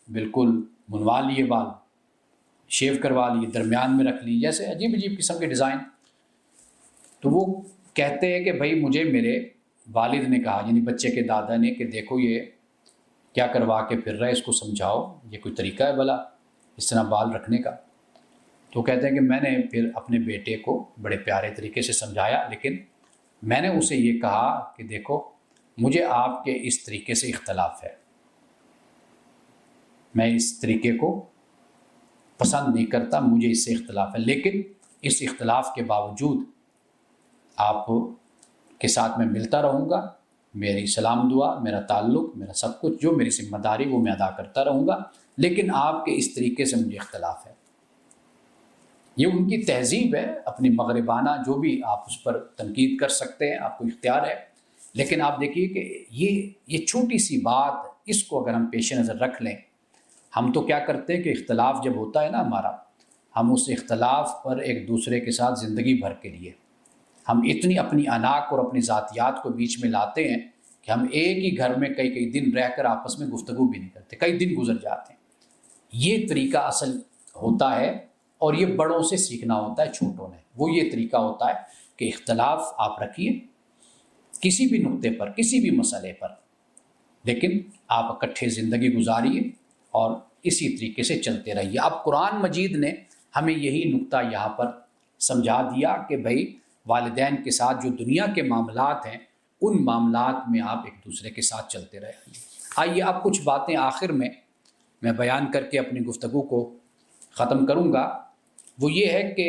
بالکل منوا لیے بال، شیو کروا لیے، درمیان میں رکھ لی، جیسے عجیب عجیب قسم کے ڈیزائن. تو وہ کہتے ہیں کہ بھائی مجھے میرے والد نے کہا، یعنی بچے کے دادا نے، کہ دیکھو یہ کیا کروا کے پھر رہا ہے، اس کو سمجھاؤ، یہ کوئی طریقہ ہے بھلا اس طرح بال رکھنے کا؟ تو کہتے ہیں کہ میں نے پھر اپنے بیٹے کو بڑے پیارے طریقے سے سمجھایا، لیکن میں نے اسے یہ کہا کہ دیکھو مجھے آپ کے اس طریقے سے اختلاف ہے، میں اس طریقے کو پسند نہیں کرتا، مجھے اس سے اختلاف ہے، لیکن اس اختلاف کے باوجود آپ کے ساتھ میں ملتا رہوں گا، میری سلام دعا، میرا تعلق، میرا سب کچھ جو میری ذمہ داری وہ میں ادا کرتا رہوں گا، لیکن آپ کے اس طریقے سے مجھے اختلاف ہے. یہ ان کی تہذیب ہے، اپنی مغربانہ، جو بھی آپ اس پر تنقید کر سکتے ہیں، آپ کو اختیار ہے، لیکن آپ دیکھیے کہ یہ چھوٹی سی بات، اس کو اگر ہم پیش نظر رکھ لیں، ہم تو کیا کرتے ہیں کہ اختلاف جب ہوتا ہے نا ہمارا، ہم اس اختلاف پر ایک دوسرے کے ساتھ زندگی بھر کے لیے ہم اتنی اپنی اناق اور اپنی ذاتیات کو بیچ میں لاتے ہیں کہ ہم ایک ہی گھر میں کئی دن رہ کر آپس میں گفتگو بھی نہیں کرتے، کئی دن گزر جاتے ہیں۔ یہ طریقہ اصل ہوتا ہے، اور یہ بڑوں سے سیکھنا ہوتا ہے، چھوٹوں نے۔ وہ یہ طریقہ ہوتا ہے کہ اختلاف آپ رکھیے کسی بھی نقطے پر، کسی بھی مسئلے پر، لیکن آپ اکٹھے زندگی گزاریے اور اسی طریقے سے چلتے رہیے۔ اب قرآن مجید نے ہمیں یہی نقطہ یہاں پر سمجھا دیا کہ بھائی والدین کے ساتھ جو دنیا کے معاملات ہیں، ان معاملات میں آپ ایک دوسرے کے ساتھ چلتے رہیے۔ آئیے اب کچھ باتیں آخر میں بیان کر کے اپنی گفتگو کو ختم کروں گا۔ وہ یہ ہے کہ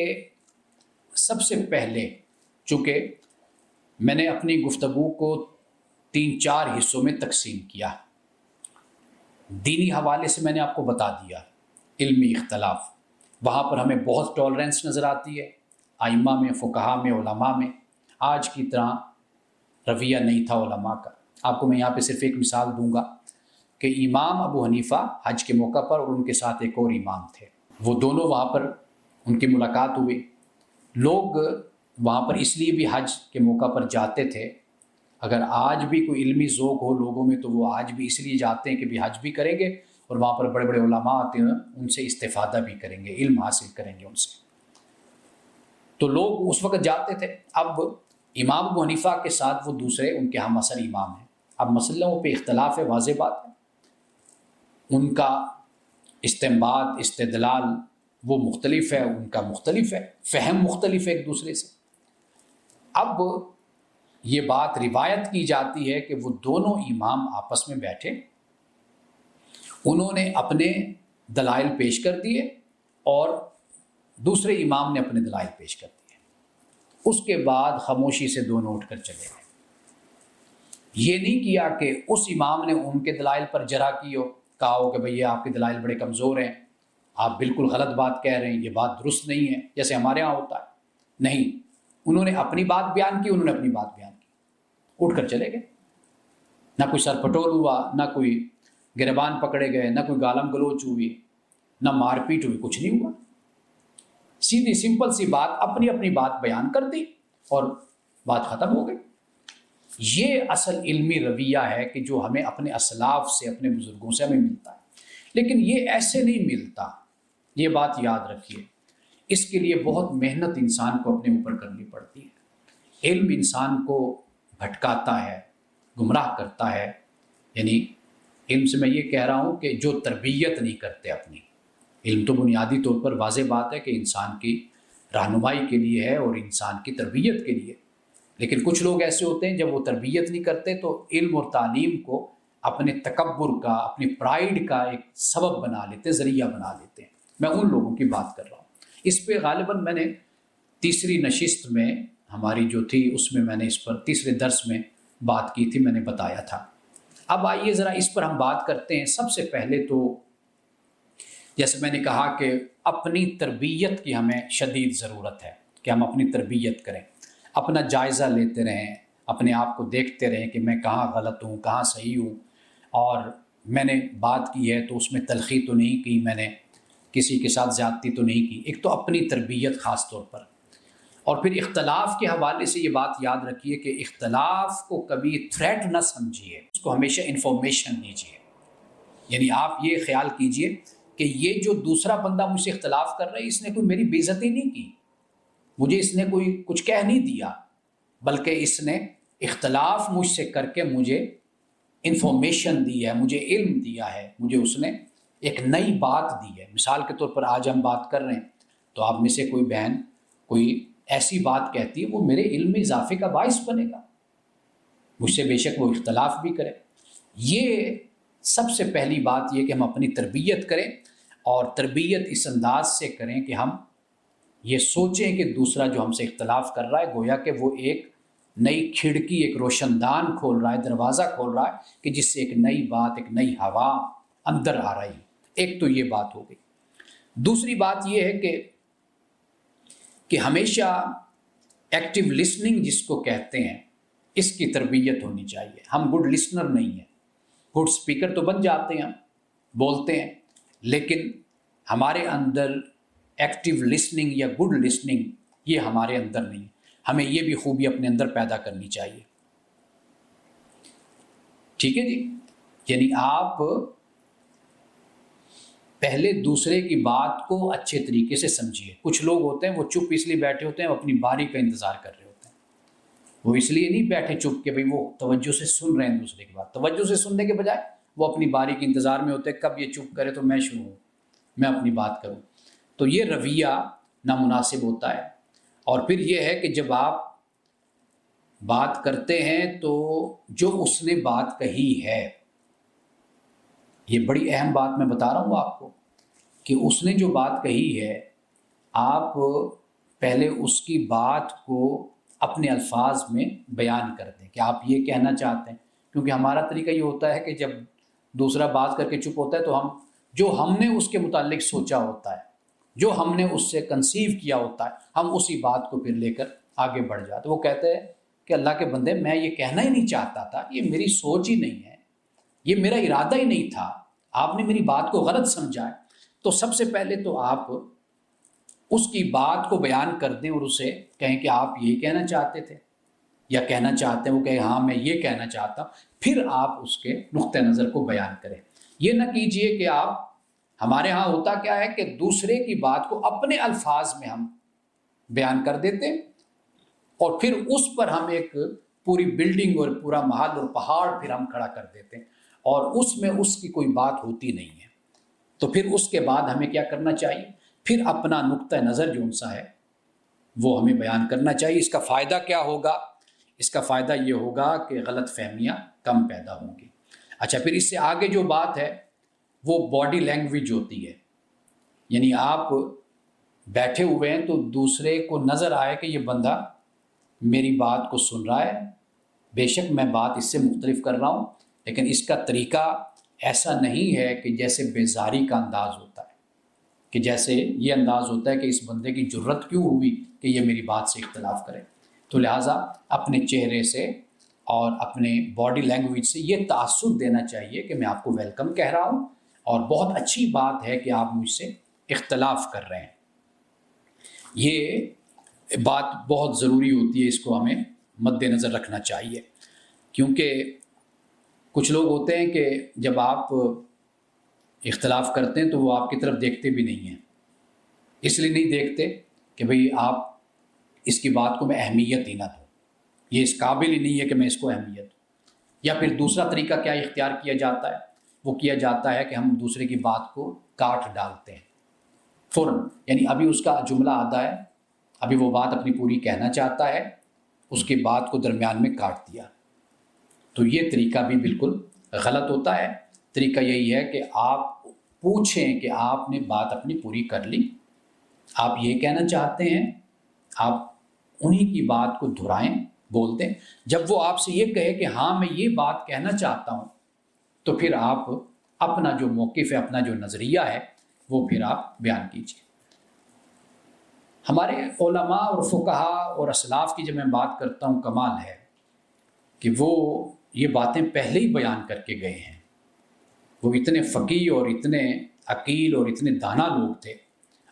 سب سے پہلے، چونکہ میں نے اپنی گفتگو کو 3-4 حصوں میں تقسیم کیا، دینی حوالے سے میں نے آپ کو بتا دیا علمی اختلاف، وہاں پر ہمیں بہت ٹالرنس نظر آتی ہے، ائمہ میں، فقہا میں، علماء میں۔ آج کی طرح رویہ نہیں تھا علماء کا۔ آپ کو میں یہاں پہ صرف ایک مثال دوں گا کہ امام ابو حنیفہ حج کے موقع پر، اور ان کے ساتھ ایک اور امام تھے، وہ دونوں وہاں پر ان کی ملاقات ہوئی۔ لوگ وہاں پر اس لیے بھی حج کے موقع پر جاتے تھے، اگر آج بھی کوئی علمی ذوق ہو لوگوں میں تو وہ آج بھی اس لیے جاتے ہیں کہ بھی حج بھی کریں گے، اور وہاں پر بڑے بڑے علماء آتے ہیں، ان سے استفادہ بھی کریں گے، علم حاصل کریں گے ان سے۔ تو لوگ اس وقت جاتے تھے۔ اب امام ابو حنیفہ کے ساتھ وہ دوسرے ان کے ہم عصر امام ہیں، اب مسئلوں پہ اختلاف ہے، واضح بات ہے، ان کا استنباط، استدلال وہ مختلف ہے، ان کا مختلف ہے، فہم مختلف ہے ایک دوسرے سے۔ اب یہ بات روایت کی جاتی ہے کہ وہ دونوں امام آپس میں بیٹھے، انہوں نے اپنے دلائل پیش کر دیے اور دوسرے امام نے اپنے دلائل پیش کر دیے، اس کے بعد خاموشی سے دونوں اٹھ کر چلے گئے۔ یہ نہیں کیا کہ اس امام نے ان کے دلائل پر جرح کی ہو، کہا ہو کہ بھئی یہ آپ کے دلائل بڑے کمزور ہیں، آپ بالکل غلط بات کہہ رہے ہیں، یہ بات درست نہیں ہے، جیسے ہمارے ہاں ہوتا ہے۔ نہیں، انہوں نے اپنی بات بیان کی، انہوں نے اپنی بات بیان کی، اٹھ کر چلے گئے۔ نہ کوئی سر پٹول ہوا، نہ کوئی گریبان پکڑے گئے، نہ کوئی گالم گلوچ ہوئی، نہ مار پیٹ ہوئی، کچھ نہیں ہوا۔ سیدھی سمپل سی بات، اپنی اپنی بات بیان کر دی اور بات ختم ہو گئی۔ یہ اصل علمی رویہ ہے کہ جو ہمیں اپنے اسلاف سے، اپنے بزرگوں سے ہمیں ملتا ہے، لیکن یہ ایسے نہیں ملتا، یہ بات یاد رکھیے۔ اس کے لیے بہت محنت انسان کو اپنے اوپر کرنی پڑتی ہے۔ علم انسان کو بھٹکاتا ہے، گمراہ کرتا ہے، یعنی علم سے میں یہ کہہ رہا ہوں کہ جو تربیت نہیں کرتے اپنی، علم تو بنیادی طور پر واضح بات ہے کہ انسان کی رہنمائی کے لیے ہے اور انسان کی تربیت کے لیے، لیکن کچھ لوگ ایسے ہوتے ہیں جب وہ تربیت نہیں کرتے تو علم اور تعلیم کو اپنے تکبر کا، اپنی پرائیڈ کا ایک سبب بنا لیتے، ذریعہ بنا لیتے ہیں۔ میں ان لوگوں کی بات کر رہا ہوں۔ اس پہ غالباً میں نے تیسری نشست میں ہماری جو تھی اس میں نے اس پر تیسرے درس میں بات کی تھی، میں نے بتایا تھا۔ اب آئیے ذرا اس پر ہم بات کرتے ہیں۔ سب سے پہلے تو جیسے میں نے کہا کہ اپنی تربیت کی ہمیں شدید ضرورت ہے کہ ہم اپنی تربیت کریں، اپنا جائزہ لیتے رہیں، اپنے آپ کو دیکھتے رہیں کہ میں کہاں غلط ہوں، کہاں صحیح ہوں، اور میں نے بات کی ہے تو اس میں تلخی تو نہیں کی، میں نے کسی کے ساتھ زیادتی تو نہیں کی۔ ایک تو اپنی تربیت خاص طور پر، اور پھر اختلاف کے حوالے سے یہ بات یاد رکھیے کہ اختلاف کو کبھی تھریٹ نہ سمجھیے، اس کو ہمیشہ انفارمیشن دیجیے۔ یعنی آپ یہ خیال کیجئے کہ یہ جو دوسرا بندہ مجھ سے اختلاف کر رہا ہے، اس نے کوئی میری بے عزتی نہیں کی، مجھے اس نے کوئی کچھ کہہ نہیں دیا، بلکہ اس نے اختلاف مجھ سے کر کے مجھے انفارمیشن دی ہے، مجھے علم دیا ہے، مجھے اس نے ایک نئی بات دی ہے۔ مثال کے طور پر آج ہم بات کر رہے ہیں تو آپ میں سے کوئی بہن کوئی ایسی بات کہتی ہے، وہ میرے علم میں اضافے کا باعث بنے گا، مجھ سے بے شک وہ اختلاف بھی کرے۔ یہ سب سے پہلی بات یہ کہ ہم اپنی تربیت کریں، اور تربیت اس انداز سے کریں کہ ہم یہ سوچیں کہ دوسرا جو ہم سے اختلاف کر رہا ہے گویا کہ وہ ایک نئی کھڑکی، ایک روشن دان کھول رہا ہے، دروازہ کھول رہا ہے کہ جس سے ایک نئی بات، ایک نئی ہوا اندر آ رہی ہے۔ ایک تو یہ بات ہو گئی۔ دوسری بات یہ ہے کہ ہمیشہ ایکٹیو لسننگ جس کو کہتے ہیں، اس کی تربیت ہونی چاہیے. ہم گڈ لسنر نہیں ہیں. گڈ اسپیکر تو بن جاتے ہیں، ہم بولتے ہیں، لیکن ہمارے اندر ایکٹیو لسننگ یا گڈ لسننگ یہ ہمارے اندر نہیں. ہمیں یہ بھی خوبی اپنے اندر پیدا کرنی چاہیے. ٹھیک ہے جی. یعنی آپ پہلے دوسرے کی بات کو اچھے طریقے سے سمجھیے. کچھ لوگ ہوتے ہیں وہ چپ اس لیے بیٹھے ہوتے ہیں، وہ اپنی باری کا انتظار کر رہے ہوتے ہیں. وہ اس لیے نہیں بیٹھے چپ کہ بھئی وہ توجہ سے سن رہے ہیں دوسرے کی بات. توجہ سے سننے کے بجائے وہ اپنی باری کے انتظار میں ہوتے ہیں، کب یہ چپ کرے تو میں شروع ہوں، میں اپنی بات کروں. تو یہ رویہ نامناسب ہوتا ہے. اور پھر یہ ہے کہ جب آپ بات کرتے ہیں تو جو اس نے بات کہی ہے، یہ بڑی اہم بات میں بتا رہا ہوں آپ کو، کہ اس نے جو بات کہی ہے آپ پہلے اس کی بات کو اپنے الفاظ میں بیان کر دیں کہ آپ یہ کہنا چاہتے ہیں. کیونکہ ہمارا طریقہ یہ ہوتا ہے کہ جب دوسرا بات کر کے چپ ہوتا ہے تو ہم نے اس کے متعلق سوچا ہوتا ہے، جو ہم نے اس سے کنسیو کیا ہوتا ہے، ہم اسی بات کو پھر لے کر آگے بڑھ جاتے. وہ کہتے ہیں کہ اللہ کے بندے میں یہ کہنا ہی نہیں چاہتا تھا، یہ میری سوچ ہی نہیں ہے، یہ میرا ارادہ ہی نہیں تھا، آپ نے میری بات کو غلط سمجھا ہے. تو سب سے پہلے تو آپ اس کی بات کو بیان کر دیں اور اسے کہیں کہ آپ یہ کہنا چاہتے تھے یا کہنا چاہتے ہیں. وہ کہے ہاں میں یہ کہنا چاہتا ہوں. پھر آپ اس کے نقطہ نظر کو بیان کریں. یہ نہ کیجئے کہ آپ، ہمارے ہاں ہوتا کیا ہے کہ دوسرے کی بات کو اپنے الفاظ میں ہم بیان کر دیتے ہیں اور پھر اس پر ہم ایک پوری بلڈنگ اور پورا محل اور پہاڑ پھر ہم کھڑا کر دیتے ہیں اور اس میں اس کی کوئی بات ہوتی نہیں ہے. تو پھر اس کے بعد ہمیں کیا کرنا چاہیے؟ پھر اپنا نقطہ نظر جو ان سا ہے وہ ہمیں بیان کرنا چاہیے. اس کا فائدہ کیا ہوگا؟ اس کا فائدہ یہ ہوگا کہ غلط فہمیاں کم پیدا ہوں گی. اچھا، پھر اس سے آگے جو بات ہے وہ باڈی لینگویج ہوتی ہے. یعنی آپ بیٹھے ہوئے ہیں تو دوسرے کو نظر آئے کہ یہ بندہ میری بات کو سن رہا ہے، بے شک میں بات اس سے مختلف کر رہا ہوں، لیکن اس کا طریقہ ایسا نہیں ہے کہ جیسے بیزاری کا انداز ہوتا ہے، کہ جیسے یہ انداز ہوتا ہے کہ اس بندے کی جرت کیوں ہوئی کہ یہ میری بات سے اختلاف کرے. تو لہٰذا اپنے چہرے سے اور اپنے باڈی لینگویج سے یہ تاثر دینا چاہیے کہ میں آپ کو ویلکم کہہ رہا ہوں اور بہت اچھی بات ہے کہ آپ مجھ سے اختلاف کر رہے ہیں. یہ بات بہت ضروری ہوتی ہے، اس کو ہمیں مد نظر رکھنا چاہیے. کیونکہ کچھ لوگ ہوتے ہیں کہ جب آپ اختلاف کرتے ہیں تو وہ آپ کی طرف دیکھتے بھی نہیں ہیں. اس لیے نہیں دیکھتے کہ بھئی آپ اس کی بات کو میں اہمیت ہی نہ دوں، یہ اس قابل ہی نہیں ہے کہ میں اس کو اہمیت دوں. یا پھر دوسرا طریقہ کیا اختیار کیا جاتا ہے؟ وہ کیا جاتا ہے کہ ہم دوسرے کی بات کو کاٹ ڈالتے ہیں فوراً. یعنی ابھی اس کا جملہ آتا ہے، ابھی وہ بات اپنی پوری کہنا چاہتا ہے، اس کی بات کو درمیان میں کاٹ دیا. تو یہ طریقہ بھی بالکل غلط ہوتا ہے. طریقہ یہی ہے کہ آپ پوچھیں کہ آپ نے بات اپنی پوری کر لی، آپ یہ کہنا چاہتے ہیں، آپ انہی کی بات کو دہرائیں، بول دیں. جب وہ آپ سے یہ کہے کہ ہاں میں یہ بات کہنا چاہتا ہوں، تو پھر آپ اپنا جو موقف ہے، اپنا جو نظریہ ہے، وہ پھر آپ بیان کیجیے. ہمارے علماء اور فقہا اور اسلاف کی جب میں بات کرتا ہوں، کمال ہے کہ وہ یہ باتیں پہلے ہی بیان کر کے گئے ہیں. وہ اتنے فقیہ اور اتنے عقیل اور اتنے دانا لوگ تھے.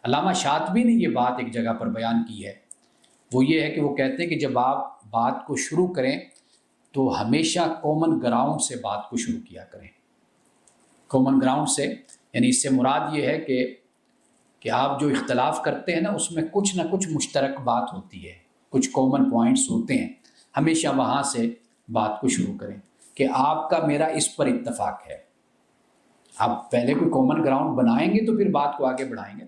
علامہ شاطبی نے یہ بات ایک جگہ پر بیان کی ہے. وہ یہ ہے کہ وہ کہتے ہیں کہ جب آپ بات کو شروع کریں تو ہمیشہ کامن گراؤنڈ سے بات کو شروع کیا کریں. کامن گراؤنڈ سے یعنی اس سے مراد یہ ہے کہ آپ جو اختلاف کرتے ہیں نا، اس میں کچھ نہ کچھ مشترک بات ہوتی ہے، کچھ کامن پوائنٹس ہوتے ہیں. ہمیشہ وہاں سے بات کو شروع کریں کہ آپ کا میرا اس پر اتفاق ہے. آپ پہلے کوئی کامن گراؤنڈ بنائیں گے تو پھر بات کو آگے بڑھائیں گے،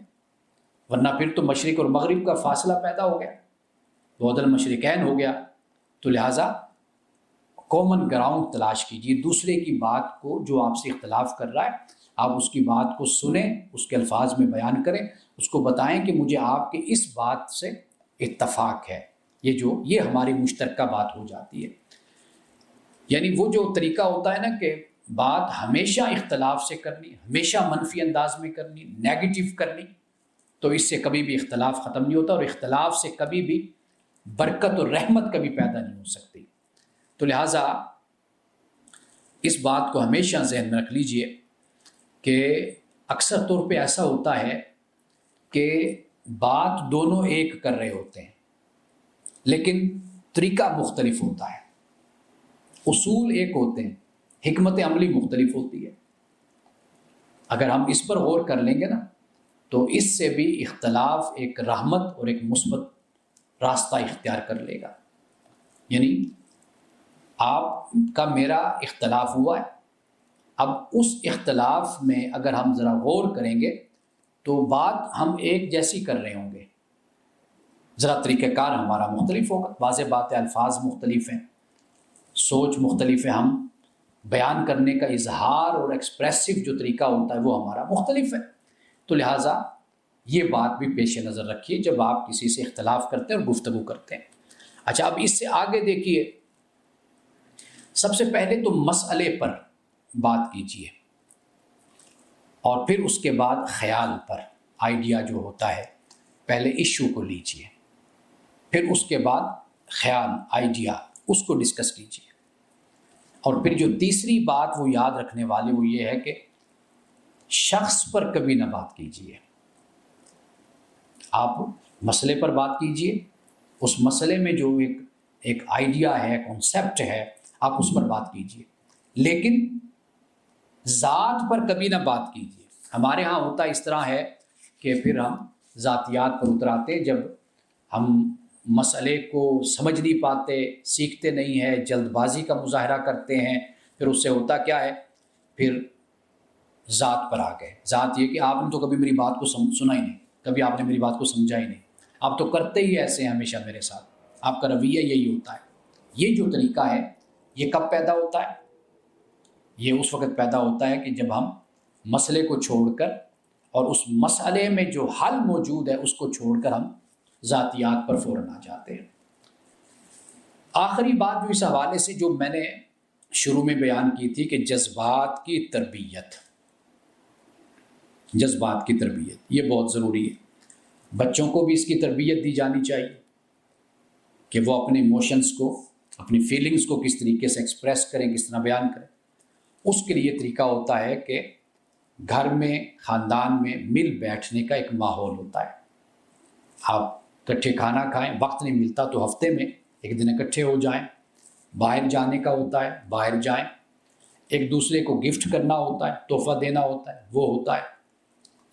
ورنہ پھر تو مشرق اور مغرب کا فاصلہ پیدا ہو گیا، بعد المشرقین ہو گیا. تو لہٰذا کامن گراؤنڈ تلاش کیجیے. دوسرے کی بات کو، جو آپ سے اختلاف کر رہا ہے، آپ اس کی بات کو سنیں، اس کے الفاظ میں بیان کریں، اس کو بتائیں کہ مجھے آپ کے اس بات سے اتفاق ہے، یہ ہماری مشترکہ بات ہو جاتی ہے. یعنی وہ جو طریقہ ہوتا ہے نا کہ بات ہمیشہ اختلاف سے کرنی، ہمیشہ منفی انداز میں کرنی، نیگیٹو کرنی، تو اس سے کبھی بھی اختلاف ختم نہیں ہوتا اور اختلاف سے کبھی بھی برکت اور رحمت کبھی پیدا نہیں ہو سکتی. تو لہٰذا اس بات کو ہمیشہ ذہن میں رکھ لیجئے کہ اکثر طور پہ ایسا ہوتا ہے کہ بات دونوں ایک کر رہے ہوتے ہیں لیکن طریقہ مختلف ہوتا ہے، اصول ایک ہوتے ہیں، حکمت عملی مختلف ہوتی ہے۔ اگر ہم اس پر غور کر لیں گے نا تو اس سے بھی اختلاف ایک رحمت اور ایک مثبت راستہ اختیار کر لے گا۔ یعنی آپ کا میرا اختلاف ہوا ہے، اب اس اختلاف میں اگر ہم ذرا غور کریں گے تو بات ہم ایک جیسی کر رہے ہوں گے، ذرا طریقہ کار ہمارا مختلف ہوگا، واضح بات ہے، الفاظ مختلف ہیں، سوچ مختلف ہے، ہم بیان کرنے کا اظہار اور ایکسپریسو جو طریقہ ہوتا ہے وہ ہمارا مختلف ہے۔ تو لہٰذا یہ بات بھی پیش نظر رکھیے جب آپ کسی سے اختلاف کرتے ہیں اور گفتگو کرتے ہیں۔ اچھا، اب اس سے آگے دیکھیے، سب سے پہلے تو مسئلے پر بات کیجیے اور پھر اس کے بعد خیال پر، آئیڈیا جو ہوتا ہے پہلے ایشو کو لیجیے، پھر اس کے بعد خیال، آئیڈیا، اس کو ڈسکس کیجیے، اور پھر جو تیسری بات وہ یاد رکھنے والی وہ یہ ہے کہ شخص پر کبھی نہ بات کیجیے۔ آپ مسئلے پر بات کیجیے، اس مسئلے میں جو ایک آئیڈیا ہے، کانسیپٹ ہے، آپ اس پر بات کیجیے، لیکن ذات پر کبھی نہ بات کیجیے۔ ہمارے ہاں ہوتا اس طرح ہے کہ پھر ہم ذاتیات پر اتراتے ہیں، جب ہم مسئلے کو سمجھ نہیں پاتے، سیکھتے نہیں ہیں، جلد بازی کا مظاہرہ کرتے ہیں، پھر اس سے ہوتا کیا ہے، پھر ذات پر آ گئے۔ ذات یہ کہ آپ نے تو کبھی میری بات کو سنا ہی نہیں، کبھی آپ نے میری بات کو سمجھا ہی نہیں، آپ تو کرتے ہی ایسے ہیں ہمیشہ میرے ساتھ، آپ کا رویہ یہی ہوتا ہے۔ یہ جو طریقہ ہے یہ کب پیدا ہوتا ہے؟ یہ اس وقت پیدا ہوتا ہے کہ جب ہم مسئلے کو چھوڑ کر اور اس مسئلے میں جو حل موجود ہے اس کو چھوڑ کر ہم ذاتیات پر فوراً آ جاتے ہیں۔ آخری بات جو اس حوالے سے جو میں نے شروع میں بیان کی تھی کہ جذبات کی تربیت، جذبات کی تربیت یہ بہت ضروری ہے۔ بچوں کو بھی اس کی تربیت دی جانی چاہیے کہ وہ اپنے ایموشنز کو، اپنی فیلنگز کو کس طریقے سے ایکسپریس کریں، کس طرح بیان کریں۔ اس کے لیے طریقہ ہوتا ہے کہ گھر میں، خاندان میں مل بیٹھنے کا ایک ماحول ہوتا ہے۔ آپ اکٹھے کھانا کھائیں، وقت نہیں ملتا تو ہفتے میں ایک دن اکٹھے ہو جائیں، باہر جانے کا ہوتا ہے باہر جائیں، ایک دوسرے کو گفٹ کرنا ہوتا ہے، تحفہ دینا ہوتا ہے وہ ہوتا ہے،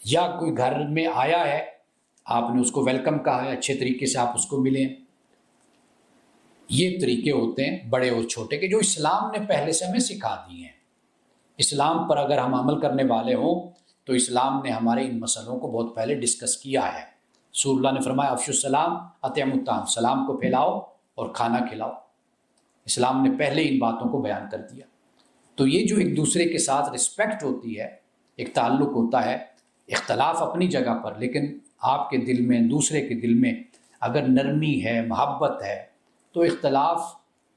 یا کوئی گھر میں آیا ہے آپ نے اس کو ویلکم کہا ہے، اچھے طریقے سے آپ اس کو ملیں۔ یہ طریقے ہوتے ہیں بڑے اور چھوٹے کے جو اسلام نے پہلے سے ہمیں سکھا دیے ہیں۔ اسلام پر اگر ہم عمل کرنے والے ہوں تو اسلام نے ہمارے ان مسئلوں کو بہت پہلے ڈسکس کیا ہے۔ رسول اللہ نے فرمایا افشوا السلام اطعموا الطعام، سلام کو پھیلاؤ اور کھانا کھلاؤ۔ اسلام نے پہلے ان باتوں کو بیان کر دیا۔ تو یہ جو ایک دوسرے کے ساتھ رسپیکٹ ہوتی ہے، ایک تعلق ہوتا ہے، اختلاف اپنی جگہ پر، لیکن آپ کے دل میں، دوسرے کے دل میں اگر نرمی ہے، محبت ہے، تو اختلاف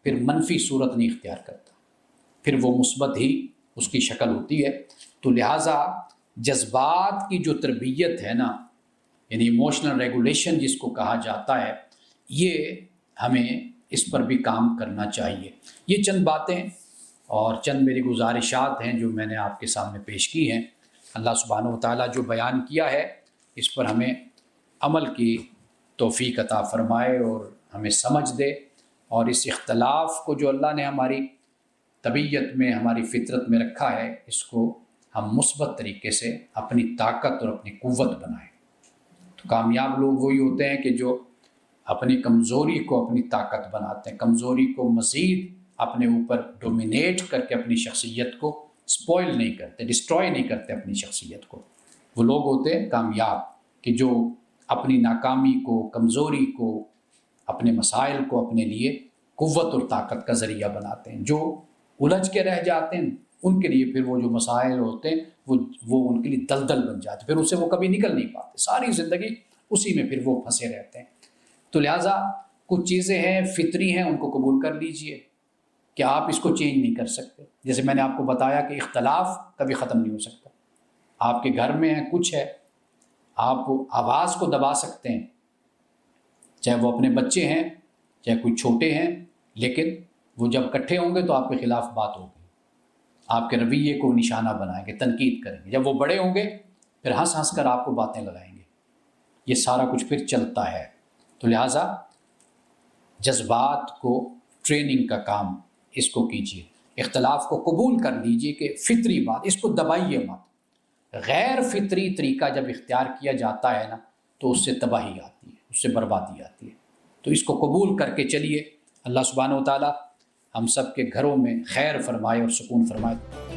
پھر منفی صورت نہیں اختیار کرتا، پھر وہ مثبت ہی اس کی شکل ہوتی ہے۔ تو لہٰذا جذبات کی جو تربیت ہے نا، یعنی ایموشنل ریگولیشن جس کو کہا جاتا ہے، یہ ہمیں اس پر بھی کام کرنا چاہیے۔ یہ چند باتیں اور چند میری گزارشات ہیں جو میں نے آپ کے سامنے پیش کی ہیں۔ اللہ سبحانہ و تعالیٰ جو بیان کیا ہے اس پر ہمیں عمل کی توفیق عطا فرمائے اور ہمیں سمجھ دے، اور اس اختلاف کو جو اللہ نے ہماری طبیعت میں، ہماری فطرت میں رکھا ہے، اس کو ہم مثبت طریقے سے اپنی طاقت اور اپنی قوت بنائیں۔ تو کامیاب لوگ وہی ہوتے ہیں کہ جو اپنی کمزوری کو اپنی طاقت بناتے ہیں، کمزوری کو مزید اپنے اوپر ڈومینیٹ کر کے اپنی شخصیت کو سپوائل نہیں کرتے، ڈسٹروائے نہیں کرتے اپنی شخصیت کو۔ وہ لوگ ہوتے ہیں کامیاب کہ جو اپنی ناکامی کو، کمزوری کو، اپنے مسائل کو اپنے لیے قوت اور طاقت کا ذریعہ بناتے ہیں۔ جو الجھ کے رہ جاتے ہیں ان کے لیے پھر وہ جو مسائل ہوتے ہیں وہ ان کے لیے دلدل بن جاتے ہیں، پھر اس سے وہ کبھی نکل نہیں پاتے، ساری زندگی اسی میں پھر وہ پھنسے رہتے ہیں۔ تو لہٰذا کچھ چیزیں ہیں فطری ہیں، ان کو قبول کر لیجئے کہ آپ اس کو چینج نہیں کر سکتے۔ جیسے میں نے آپ کو بتایا کہ اختلاف کبھی ختم نہیں ہو سکتا۔ آپ کے گھر میں ہے، کچھ ہے، آپ آواز کو دبا سکتے ہیں، چاہے وہ اپنے بچے ہیں چاہے کوئی چھوٹے ہیں، لیکن وہ جب اکٹھے ہوں گے تو آپ کے خلاف بات ہوگی، آپ کے رویے کو نشانہ بنائیں گے، تنقید کریں گے۔ جب وہ بڑے ہوں گے پھر ہنس ہنس کر آپ کو باتیں لگائیں گے۔ یہ سارا کچھ پھر چلتا ہے۔ تو لہٰذا جذبات کو ٹریننگ کا کام اس کو کیجیے، اختلاف کو قبول کر لیجیے کہ فطری بات، اس کو دبائیے مت۔ غیر فطری طریقہ جب اختیار کیا جاتا ہے نا تو اس سے تباہی آتی ہے، اس سے بربادی آتی ہے۔ تو اس کو قبول کر کے چلیے۔ اللہ سبحانہ و تعالی ہم سب کے گھروں میں خیر فرمائے اور سکون فرمائے۔